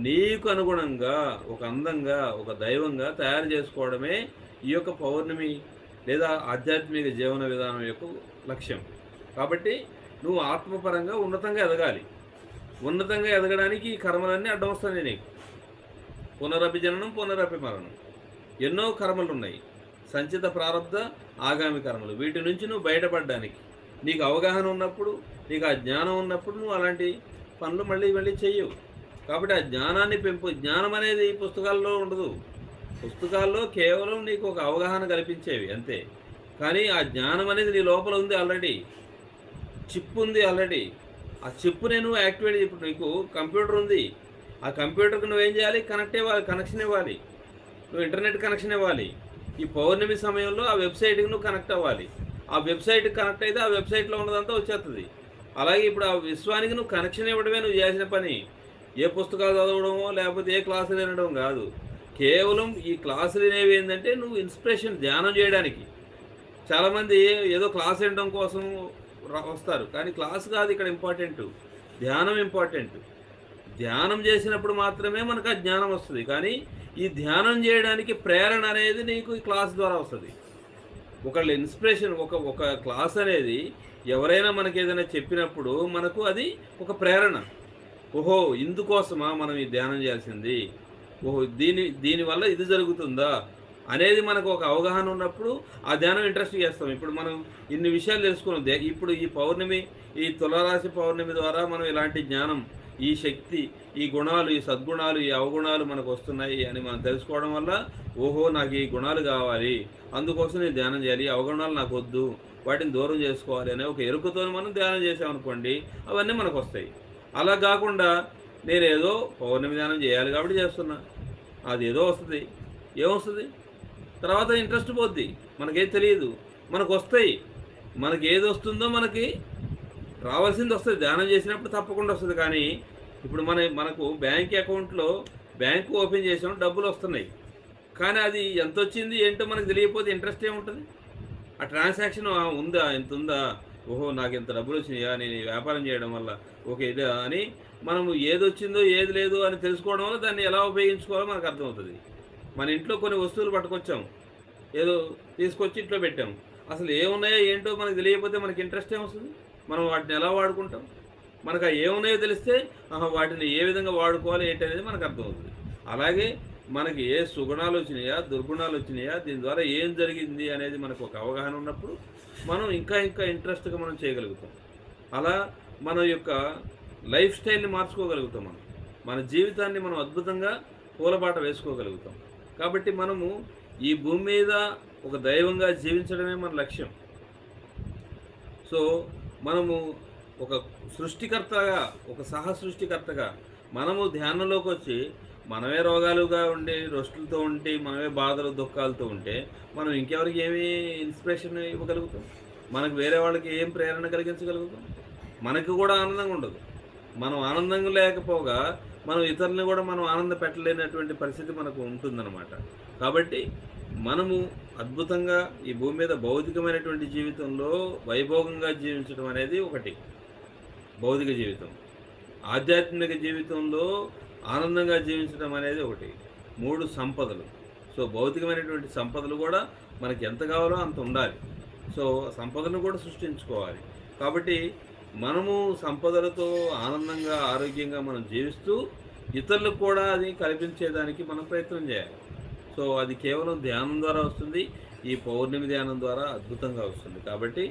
నీకు అనుగుణంగా ఒక అందంగా, ఒక దైవంగా తయారు చేసుకోవడమే ఈ యొక్క పౌర్ణమి లేదా ఆధ్యాత్మిక జీవన విధానం యొక్క లక్ష్యం. కాబట్టి నువ్వు ఆత్మపరంగా ఉన్నతంగా ఎదగాలి. ఉన్నతంగా ఎదగడానికి ఈ కర్మలన్నీ అడ్డం వస్తాయి నీకు. పునరపి జననం, పునరపి మరణం. ఎన్నో కర్మలు ఉన్నాయి, సంచిత ప్రారంధ ఆగామి కర్మలు. వీటి నుంచి నువ్వు బయటపడడానికి నీకు అవగాహన ఉన్నప్పుడు, నీకు ఆ జ్ఞానం ఉన్నప్పుడు నువ్వు అలాంటి పనులు మళ్ళీ చెయ్యవు. కాబట్టి ఆ జ్ఞానాన్ని జ్ఞానం అనేది పుస్తకాల్లో ఉండదు. పుస్తకాల్లో కేవలం నీకు ఒక అవగాహన కల్పించేవి అంతే. కానీ ఆ జ్ఞానం అనేది నీ లోపల ఉంది ఆల్రెడీ. చిప్ ఉంది ఆల్రెడీ. ఆ చిప్ని నువ్వు యాక్టివేట్, ఇప్పుడు నీకు కంప్యూటర్ ఉంది, ఆ కంప్యూటర్కి నువ్వేం చేయాలి? కనెక్షన్ ఇవ్వాలి. నువ్వు ఇంటర్నెట్ కనెక్షన్ ఇవ్వాలి. ఈ పౌర్ణమి సమయంలో ఆ వెబ్సైట్కి నువ్వు కనెక్ట్ అవ్వాలి. ఆ వెబ్సైట్కి కనెక్ట్ అయితే ఆ వెబ్సైట్లో ఉన్నదంతా వచ్చేస్తుంది. అలాగే ఇప్పుడు ఆ విశ్వానికి నువ్వు కనెక్షన్ ఇవ్వడమే నువ్వు చేసిన పని. ఏ పుస్తకాలు చదవడమో లేకపోతే ఏ క్లాసులు వినడం కాదు. కేవలం ఈ క్లాసులు అనేవి ఏంటంటే నువ్వు ఇన్స్పిరేషన్, ధ్యానం చేయడానికి. చాలామంది ఏదో క్లాస్ వినడం కోసం వస్తారు, కానీ క్లాస్ కాదు ఇక్కడ ఇంపార్టెంట్, ధ్యానం ఇంపార్టెంట్. ధ్యానం చేసినప్పుడు మాత్రమే మనకు ఆ జ్ఞానం వస్తుంది. కానీ ఈ ధ్యానం చేయడానికి ప్రేరణ అనేది నీకు ఈ క్లాస్ ద్వారా వస్తుంది. ఒకళ్ళ ఇన్స్పిరేషన్, ఒక క్లాస్ అనేది ఎవరైనా మనకి ఏదైనా చెప్పినప్పుడు మనకు అది ఒక ప్రేరణ. ఓహో, ఇందుకోసమా మనం ఈ ధ్యానం చేయాల్సింది, ఓహో దీనివల్ల ఇది జరుగుతుందా అనేది మనకు ఒక అవగాహన ఉన్నప్పుడు ఆ ధ్యానం ఇంట్రెస్ట్ చేస్తాం. ఇప్పుడు మనం ఇన్ని విషయాలు తెలుసుకున్నాం. ఇప్పుడు ఈ పౌర్ణమి, ఈ తులారాశి పౌర్ణమి ద్వారా మనం ఇలాంటి జ్ఞానం, ఈ శక్తి, ఈ గుణాలు, ఈ సద్గుణాలు, ఈ అవగుణాలు మనకు వస్తున్నాయి అని మనం తెలుసుకోవడం వల్ల, ఓహో నాకు ఈ గుణాలు కావాలి, అందుకోసం నేను ధ్యానం చేయాలి, ఈ అవగుణాలు నాకు వద్దు, వాటిని దూరం చేసుకోవాలి అనే ఒక ఎరుకతో మనం ధ్యానం చేసామనుకోండి, అవన్నీ మనకు వస్తాయి. అలా కాకుండా నేను ఏదో పౌర్ణమి ధ్యానం చేయాలి కాబట్టి చేస్తున్నా, అది ఏదో వస్తుంది. ఏమొస్తుంది? తర్వాత ఇంట్రెస్ట్ పోద్ది, మనకేం తెలియదు. మనకు వస్తాయి, మనకి ఏది వస్తుందో మనకి రావాల్సింది వస్తుంది. ధ్యానం చేసినప్పుడు తప్పకుండా వస్తుంది. కానీ ఇప్పుడు మనకు బ్యాంక్ అకౌంట్లో బ్యాంకు ఓపెన్ చేసాం, డబ్బులు వస్తున్నాయి. కానీ అది ఎంత వచ్చింది ఏంటో మనకు తెలియకపోతే ఇంట్రెస్ట్ ఏముంటుంది? ఆ ట్రాన్సాక్షన్ ఉందా, ఎంత ఉందా, ఓహో నాకు ఎంత డబ్బులు వచ్చినాయా, నేను ఈ వ్యాపారం చేయడం వల్ల, ఓకే ఇదే అని మనము ఏది వచ్చిందో ఏది లేదు అని తెలుసుకోవడం వల్ల దాన్ని ఎలా ఉపయోగించుకోవాలో మనకు అర్థమవుతుంది. మన ఇంట్లో కొన్ని వస్తువులు పట్టుకొచ్చాము, ఏదో తీసుకొచ్చి ఇంట్లో పెట్టాము, అసలు ఏమున్నాయో ఏంటో మనకు తెలియకపోతే మనకి ఇంట్రెస్ట్ ఏమొస్తుంది? మనం వాటిని ఎలా వాడుకుంటాం? మనకు ఏమున్నాయో తెలిస్తే వాటిని ఏ విధంగా వాడుకోవాలి ఏంటి అనేది మనకు అర్థమవుతుంది. అలాగే మనకి ఏ సుగుణాలు వచ్చినాయా, దుర్గుణాలు వచ్చినాయా, దీని ద్వారా ఏం జరిగింది అనేది మనకు ఒక అవగాహన ఉన్నప్పుడు మనం ఇంకా ఇంకా ఇంట్రెస్ట్‌గా మనం చేయగలుగుతాం. అలా మన యొక్క లైఫ్ స్టైల్‌ని మార్చుకోగలుగుతాం మనం. మన జీవితాన్ని మనం అద్భుతంగా పూలబాట వేసుకోగలుగుతాం. కాబట్టి మనము ఈ భూమి మీద ఒక దైవంగా జీవించడమే మన లక్ష్యం. సో, మనము ఒక సృష్టికర్తగా, ఒక సృష్టికర్తగా మనము ధ్యానంలోకొచ్చి, మనమే రోగాలుగా ఉండి, రెస్టులతో ఉండి, మనమే బాధలు, దుఃఖాలతో ఉంటే, మనం ఇంకెవరికి ఏమి ఇన్స్పిరేషన్ ఇవ్వగలుగుతాం? మనకు వేరే వాళ్ళకి ఏం ప్రేరణ కలిగించగలుగుతాం? మనకు కూడా ఆనందంగా ఉండదు. మనం ఆనందంగా లేకపోగా, మనం ఇతరులని కూడా మనం ఆనంద పెట్టలేనటువంటి పరిస్థితి మనకు ఉంటుందన్నమాట. కాబట్టి మనము అద్భుతంగా ఈ భూమి మీద భౌతికమైనటువంటి జీవితంలో వైభోగంగా జీవించడం అనేది ఒకటి భౌతిక జీవితం. ఆధ్యాత్మిక జీవితంలో ఆనందంగా జీవించడం అనేది ఒకటి. 3 సంపదలు. సో, భౌతికమైనటువంటి సంపదలు కూడా మనకి ఎంత కావాలో అంత ఉండాలి. సో, సంపదను కూడా సృష్టించుకోవాలి. కాబట్టి మనము సంపదలతో ఆనందంగా, ఆరోగ్యంగా మనం జీవిస్తూ ఇతరులకు కూడా అది కల్పించేదానికి మనం ప్రయత్నం చేయాలి. సో, అది కేవలం ధ్యానం ద్వారా వస్తుంది. ఈ పౌర్ణమి ధ్యానం ద్వారా అద్భుతంగా వస్తుంది. కాబట్టి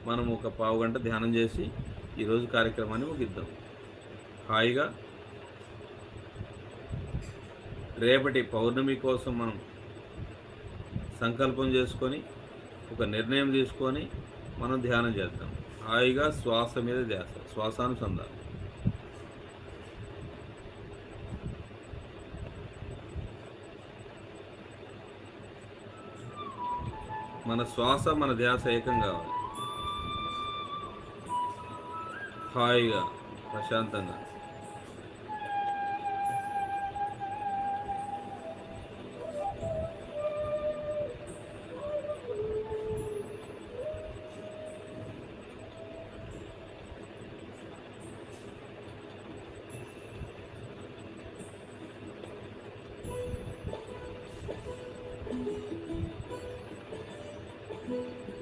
మనం ఒక పావుగంట ధ్యానం చేసి ఈరోజు కార్యక్రమాన్ని ముగిద్దాం. హాయిగా రేపటి పౌర్ణమి కోసం మనం సంకల్పం చేసుకొని, ఒక నిర్ణయం తీసుకొని మనం ధ్యానం చేద్దాం. హాయిగా శ్వాస మీద ధ్యాస, శ్వాసానుసంధానం. మన శ్వాస, మన ధ్యాస ఏకం కావాలి. హాయిగా, ప్రశాంతంగా.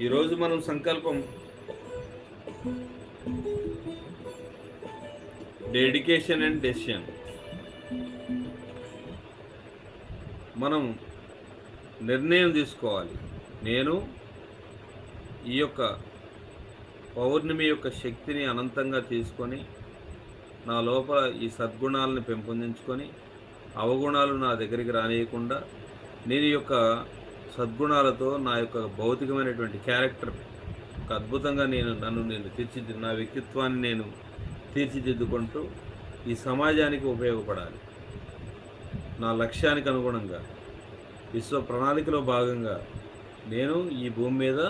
ఈరోజు మనం సంకల్పం డెడికేషన్ అండ్ డెసిషన్. మనం నిర్ణయం తీసుకోవాలి. నేను ఈ యొక్క పౌర్ణమి యొక్క శక్తిని అనంతంగా తీసుకొని నా లోపల ఈ సద్గుణాలను పెంపొందించుకొని అవగుణాలు నా దగ్గరికి రానియకుండా నేను యొక్క సద్గుణాలతో నా యొక్క భౌతికమైనటువంటి క్యారెక్టర్ ఒక అద్భుతంగా నన్ను తీర్చిదిద్దు, నా వ్యక్తిత్వాన్ని నేను తీర్చిదిద్దుకుంటూ ఈ సమాజానికి ఉపయోగపడాలి. నా లక్ష్యానికి అనుగుణంగా విశ్వ ప్రణాళికలో భాగంగా నేను ఈ భూమి మీద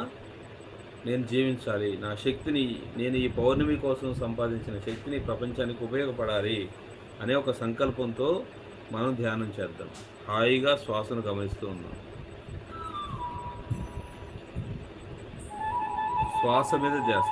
నేను జీవించాలి. నా శక్తిని, నేను ఈ పౌర్ణమి కోసం సంపాదించిన శక్తిని ప్రపంచానికి ఉపయోగపడాలి అనే ఒక సంకల్పంతో మనం ధ్యానం చేద్దాం. హాయిగా శ్వాసను గమనిస్తూ ఉన్నాం. శ్వాస మీద ధ్యాస.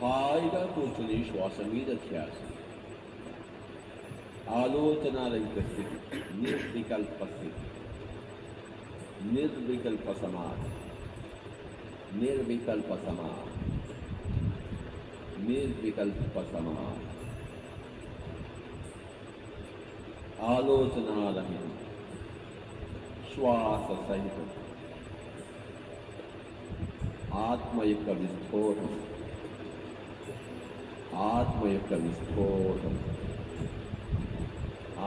హాయిగా కూర్చుని శ్వాస మీద ధ్యాస, ఆలోచనారహిత స్థితి, నిర్వికల్ప స్థితి, నిర్వికల్ప సమాధి, నిర్వికల్ప సమాధి, నిర్వికల్ప సమాధి, ఆలోచనారహితం, శ్వాస సహితం, ఆత్మ యొక్క విస్ఫోటం, ఆత్మ యొక్క విస్ఫోటం,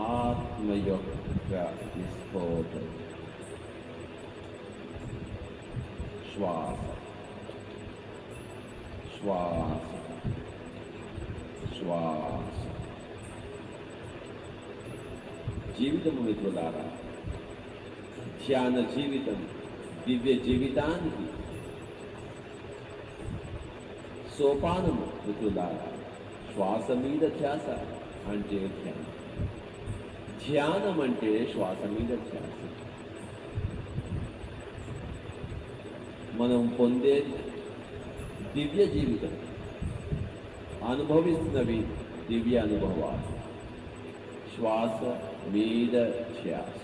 ఆత్మ యొక్క విస్ఫోటం. శ్వాస శ్వాస శ్వాస. జీవితము మిత్రులారా, ధ్యాన జీవితం దివ్య జీవితానికి సోపానము మిత్రులారా. శ్వాస మీద ధ్యాస అంటే ధ్యానం, ధ్యానం అంటే శ్వాస మీద ధ్యాస. మనం పొందే దివ్య జీవితం, అనుభవిస్తున్నవి దివ్య అనుభవాలు. శ్వాస మీద ధ్యాస.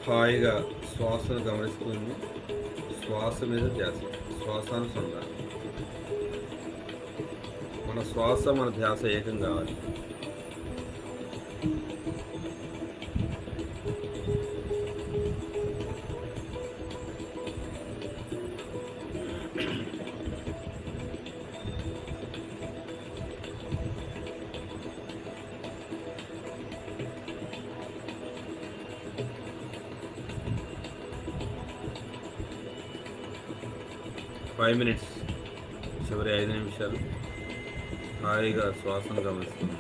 హాయిగా శ్వాసను గమనిస్తుంది. శ్వాస మీద ధ్యాస, శ్వాసానుసంధానం. మన శ్వాస మన ధ్యాస ఏకం కావాలి. ఫైవ్ మినిట్స్, చివరి 5 నిమిషాలు హాయిగా శ్వాసను గమనిస్తున్నాం.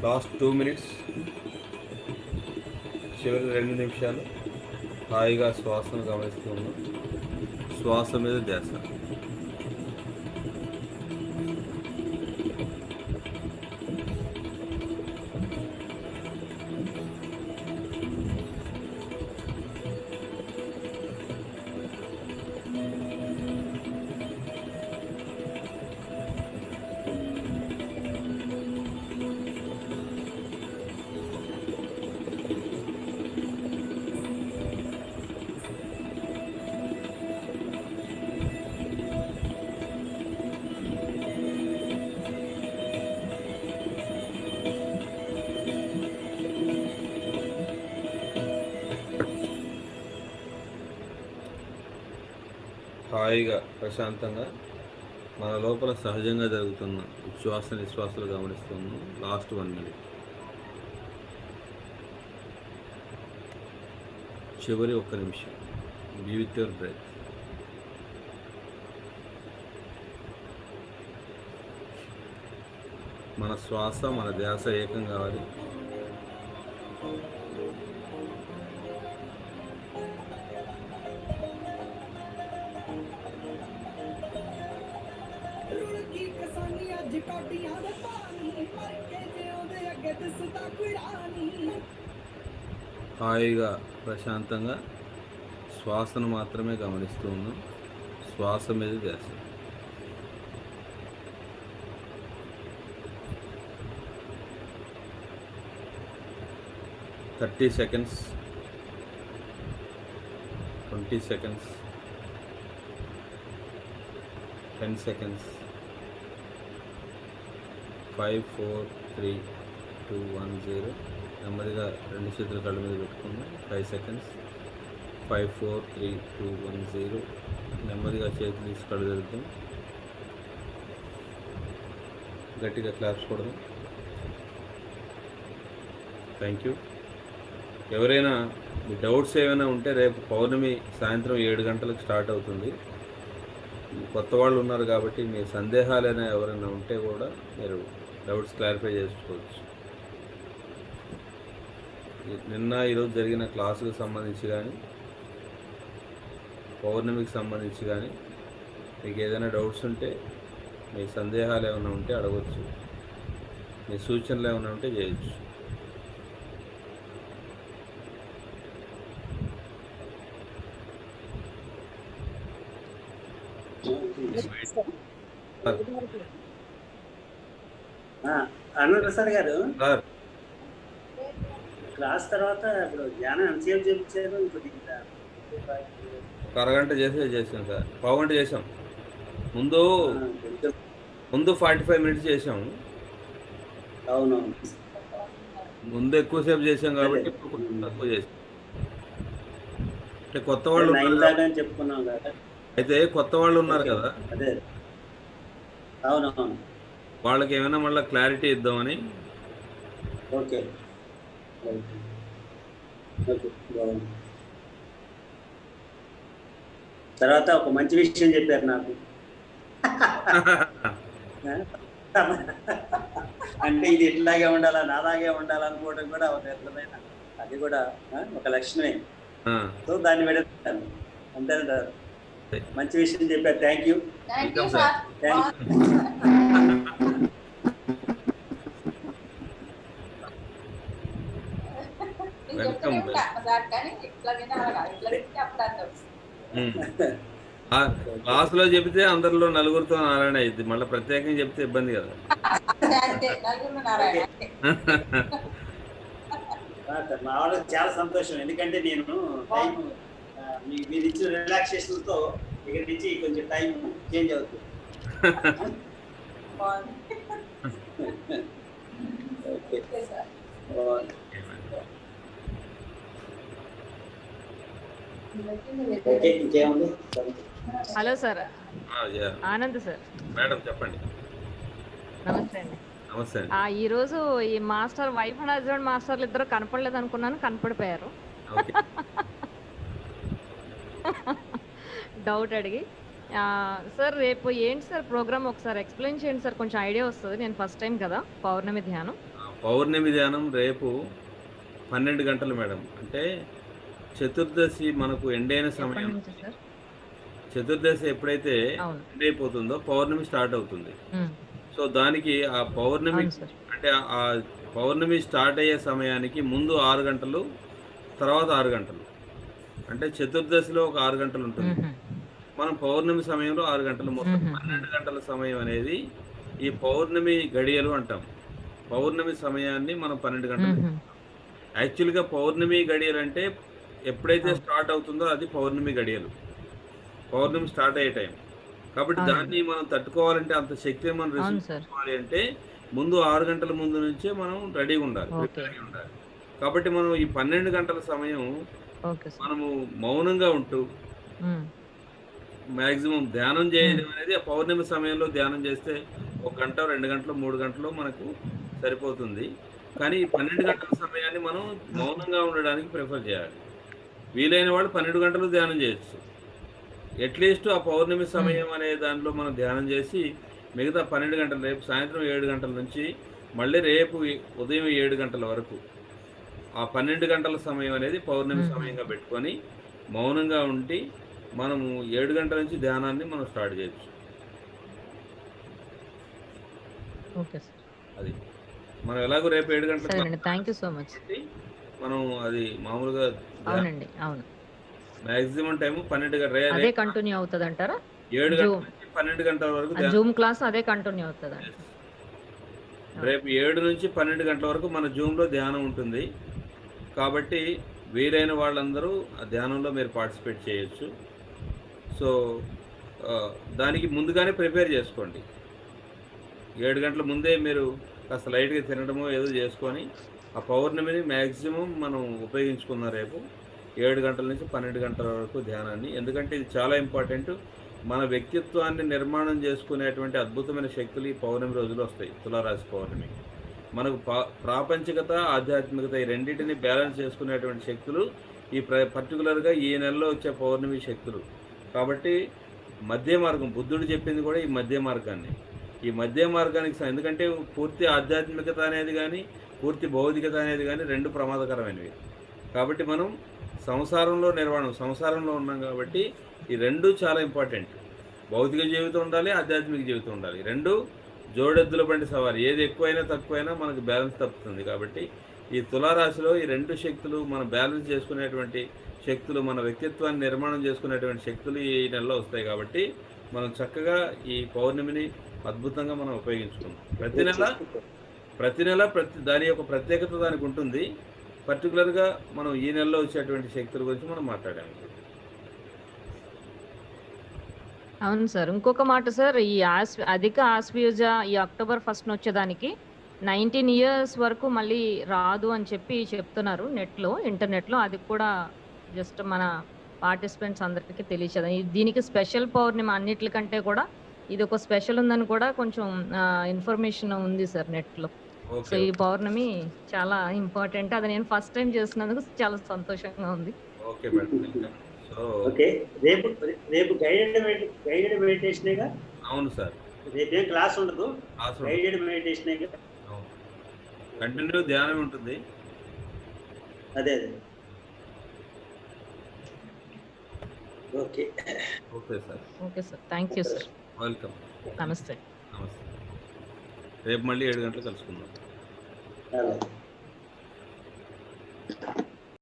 లాస్ట్ 2 మినిట్స్, చివరి 2 నిమిషాలు హాయిగా శ్వాసను గమనిస్తూ ఉన్నాం. శ్వాస మీద ధ్యాస. హాయిగా ప్రశాంతంగా మన లోపల సహజంగా జరుగుతున్న ఉచ్ఛ్వాస నిశ్వాసాలు గమనిస్తున్నాం. లాస్ట్ 1 మినిట్, చివరి 1 నిమిషం. Be with your breath. మన శ్వాస మన ధ్యాస ఏకం కావాలి. హాయిగా ప్రశాంతంగా శ్వాసను మాత్రమే గమనిస్తూ ఉన్నాం. శ్వాస మీద ధ్యాస. $30 seconds, 20 seconds, 10 seconds. 5 4 3 2 1 0. నెమ్మదిగా రెండు చేతులు కళ్ళ మీద పెట్టుకుందాం. 5 seconds. 5 4 3 2 1 0. నెమ్మదిగా చేతులు తీసి కళ్ళు తెరుద్దాం. గట్టిగా క్లాప్స్ కొడదాం. Thank you. ఎవరైనా మీ డౌట్స్ ఏమైనా ఉంటే రేపు పౌర్ణమి సాయంత్రం 7 గంటలకు స్టార్ట్ అవుతుంది. కొత్త వాళ్ళు ఉన్నారు కాబట్టి మీ సందేహాలైనా ఎవరైనా ఉంటే కూడా మీరు డౌట్స్ క్లారిఫై చేసుకోవచ్చు. నిన్న ఈరోజు జరిగిన క్లాసుకు సంబంధించి కానీ పౌర్ణమికి సంబంధించి కానీ మీకు ఏదైనా డౌట్స్ ఉంటే మీ సందేహాలు ఏమైనా ఉంటే అడగవచ్చు. మీ సూచనలు ఏమైనా ఉంటే చేయొచ్చు. అనంత ప్రసాద్ గారు సార్ క్లాస్ తర్వాత ఇప్పుడు ధ్యానం ఎంతసేపు చేయించారు? ఒక అరగంట చేసాం సార్. పావుగంట చేసాం. ముందు 45 మినిట్స్ చేసాం. అవునవును, ముందు ఎక్కువసేపు చేసాం కాబట్టి ఇప్పుడు కొంచెం తక్కువ చేసాం. అంటే కొత్త వాళ్ళు 9 ఉన్నారు దాకా అని చెప్పుకున్నాం కదా. అయితే కొత్త వాళ్ళు ఉన్నారు కదా, అదే అవునవును. వాళ్ళకి ఏమైనా మళ్ళీ క్లారిటీ ఇద్దామని. ఓకే ఓకే బాగుంది. తర్వాత ఒక మంచి విషయం చెప్పారు నాకు. అంటే ఇది ఇట్లాగే ఉండాలా, నాలాగే ఉండాలనుకోవడం కూడా ఒక విధమైన అది కూడా ఒక లక్షణమే. సో దాన్ని పెడతాను అంతేనంటారు. మంచి విషయం చెప్పారు. Thank you. వెల్కమ్. క్లాసులో చెబితే అందరిలో నలుగురితో నారాయణ అయింది. మళ్ళీ ప్రత్యేకంగా చెప్తే ఇబ్బంది కదా. మా వాళ్ళకి చాలా సంతోషం. ఎందుకంటే నేను టైం మీరు ఇచ్చిన రిలాక్సేషన్ తో ఇక్కడ నుంచి కొంచెం టైం చేంజ్ అవుతుంది. ఓకే ఇంకేముంది? Hello sir, yeah. Anand sir. Madam చెప్పండి. నమస్తే అండి. నమస్తే అండి. ఈ రోజు ఈ మాస్టర్ వైఫ్ అండ్ హస్బెండ్ మాస్టర్లు ఇద్దరు కనపడలేదు అనుకున్నాను, కనపడిపోయారు. ఓకే. డౌట్ అడిగి సార్ రేపు ఏంటి సార్ ప్రోగ్రామ్ ఒకసారి ఎక్స్ప్లెయిన్ చేయండి సార్, కొంచెం ఐడియా వస్తుంది. నేను ఫస్ట్ టైం కదా పౌర్ణమి ధ్యానం. పౌర్ణమి ధ్యానం రేపు 12 గంటలు మేడం. అంటే చతుర్దశి మనకు ఎండైన ఎప్పటి సమయం. నుంచి సార్? చతుర్దశి ఎప్పుడైతే అవును. ఎండ్ అయిపోతుందో పౌర్ణమి స్టార్ట్ అవుతుంది. ఉమ్, సో దానికి ఆ పౌర్ణమి అవును సార్. అంటే ఆ పౌర్ణమి స్టార్ట్ అయ్యే సమయానికి ముందు 6 గంటలు, తర్వాత 6 గంటలు. అంటే చతుర్దశిలో ఒక 6 గంటలు ఉంటుంది. ఉహుం, మనం పౌర్ణమి సమయంలో 6 గంటలు, మొత్తం ఉహుం, 12 గంటల సమయం అనేది ఈ పౌర్ణమి గడియలు అంటాం. పౌర్ణమి సమయాన్ని మనం 12 గంటలు. ఉహుం, యాక్చువల్గా పౌర్ణమి గడియలు అంటే ఎప్పుడైతే అవును. స్టార్ట్ అవుతుందో అది పౌర్ణమి గడియలు, పౌర్ణమి స్టార్ట్ అయ్యే టైం. కాబట్టి అవును. దాన్ని మనం తట్టుకోవాలంటే, అంత శక్తిని మనం అవును రిసీవ్ సార్. చేసుకోవాలి అంటే ముందు 6 గంటల ముందు నుంచే మనం రెడీగా ఉండాలి, ఓకే. ప్రిపేర్గా ఉండాలి. కాబట్టి మనం ఈ 12 గంటల సమయం ఓకే సార్. మనము మౌనంగా ఉంటూ ఉమ్, మ్యాక్సిమం ధ్యానం చేయడం అనేది ఆ పౌర్ణమి సమయంలో ధ్యానం చేస్తే 1 గంట, 2 గంటలు, 3 గంటలు మనకు సరిపోతుంది. కానీ ఈ 12 గంటల సమయాన్ని మనం మౌనంగా ఉండడానికి ప్రిఫర్ చేయాలి. వీలైన వాళ్ళు 12 గంటలు ధ్యానం చేయొచ్చు. అట్లీస్ట్ ఆ పౌర్ణమి ఉమ్, సమయం అనే దాంట్లో మనం ధ్యానం చేసి మిగతా 12 గంటలు, రేపు సాయంత్రం 7 గంటల నుంచి మళ్ళీ రేపు ఉదయం 7 గంటల వరకు ఆ 12 గంటల సమయం అనేది పౌర్ణమి ఉహుం, సమయంగా పెట్టుకొని మౌనంగా ఉండి మనము 7 గంటల నుంచి ధ్యానాన్ని మనం స్టార్ట్ చేయొచ్చు. Okay sir. అది మనం ఎలాగో రేపు 7 గంటల సరేనండి, థ్యాంక్ యూ సో మచ్. కాబట్టి మనం అది మామూలుగా అవునండి, అవును. మ్యాక్సిమం టైం 12 అదే రేపు కంటిన్యూ అవుతుంది అంటారా? 7 గంటల జూమ్ నుంచి 12 గంటల వరకు ధ్యానం. జూమ్ క్లాస్ అదే కంటిన్యూ అవుతుంది అంట. రేపు 7 నుంచి 12 గంటల వరకు మన జూమ్లో ధ్యానం ఉంటుంది. కాబట్టి వీలైన వాళ్ళందరూ ఆ ధ్యానంలో మీరు పార్టిసిపేట్ చేయొచ్చు. సో దానికి ముందుగానే ప్రిపేర్ చేసుకోండి. 7 గంటల ముందే మీరు కాస్త లైట్గా తినడమో ఏదో చేసుకొని ఆ పౌర్ణమిని మ్యాక్సిమం మనం ఉపయోగించుకుందాం రేపు 7 గంటల నుంచి 12 గంటల వరకు ధ్యానాన్ని. ఎందుకంటే ఇది చాలా ఇంపార్టెంట్. మన వ్యక్తిత్వాన్ని నిర్మాణం చేసుకునేటువంటి అద్భుతమైన శక్తులు ఈ పౌర్ణమి రోజులు వస్తాయి. తులారాశి పౌర్ణమి మనకు ప్రాపంచికత, ఆధ్యాత్మికత ఈ రెండింటిని బ్యాలెన్స్ చేసుకునేటువంటి శక్తులు ఈ పర్టికులర్గా ఈ నెలలో వచ్చే పౌర్ణమి శక్తులు. కాబట్టి మధ్య మార్గం, బుద్ధుడు చెప్పింది కూడా ఈ మధ్య మార్గాన్ని. ఈ మధ్య మార్గానికి ఎందుకంటే పూర్తి ఆధ్యాత్మికత అనేది కానీ పూర్తి భౌతికత అనేది కానీ రెండు ప్రమాదకరమైనవి. కాబట్టి మనం సంసారంలో ఉన్నాం కాబట్టి ఈ రెండు చాలా ఇంపార్టెంట్. భౌతిక జీవితం ఉండాలి, ఆధ్యాత్మిక జీవితం ఉండాలి. రెండు జోడెద్దుల బండి సవారి. ఏది ఎక్కువైనా తక్కువైనా మనకు బ్యాలెన్స్ తప్పుతుంది. కాబట్టి ఈ తులారాశిలో ఈ రెండు శక్తులు మనం బ్యాలెన్స్ చేసుకునేటువంటి శక్తులు, మన వ్యక్తిత్వాన్ని నిర్మాణం చేసుకునేటువంటి శక్తులు ఈ నెలలో వస్తాయి. కాబట్టి మనం చక్కగా ఈ పౌర్ణమిని అద్భుతంగా మనం ఉపయోగించుకుందాం. ప్రతి నెల దాని యొక్క ప్రత్యేకత దానికి ఉంటుంది. పర్టికులర్గా మనం ఈ నెలలో వచ్చేటువంటి శక్తుల గురించి మనం మాట్లాడాము. అవును సార్. ఇంకొక మాట సార్, ఈ అధిక ఆశ్వయుజ ఈ అక్టోబర్ 1 వచ్చేదానికి 19 ఇయర్స్ వరకు మళ్ళీ రాదు అని చెప్పి చెప్తున్నారు ఇంటర్నెట్లో. అది కూడా జస్ట్ మన పార్టిసిపెంట్స్ అందరికీ తెలియచేద్దాం. దీనికి స్పెషల్ పౌర్ణమి అన్నిటికంటే కూడా ఇది ఒక స్పెషల్ ఉందని కూడా కొంచెం ఇన్ఫర్మేషన్ ఉంది సార్ నెట్లో. సో ఈ పౌర్ణమి చాలా ఇంపార్టెంట్. అది నేను ఫస్ట్ టైం చేస్తున్నందుకు చాలా సంతోషంగా ఉంది. Okay madam. ఓకే, రేపు గైడెడ్ మెడిటేషనేగా? అవును సార్, రేపేం క్లాస్ ఉండదు, గైడెడ్ మెడిటేషనేగా. కంటిన్యూ ధ్యానం ఉంటుంది. అదే okay sir. Okay sir, thank you sir. Welcome. నమస్తే. రేపు మళ్ళీ 7 గంటలకు కలుసుకుందాం. అలాగే.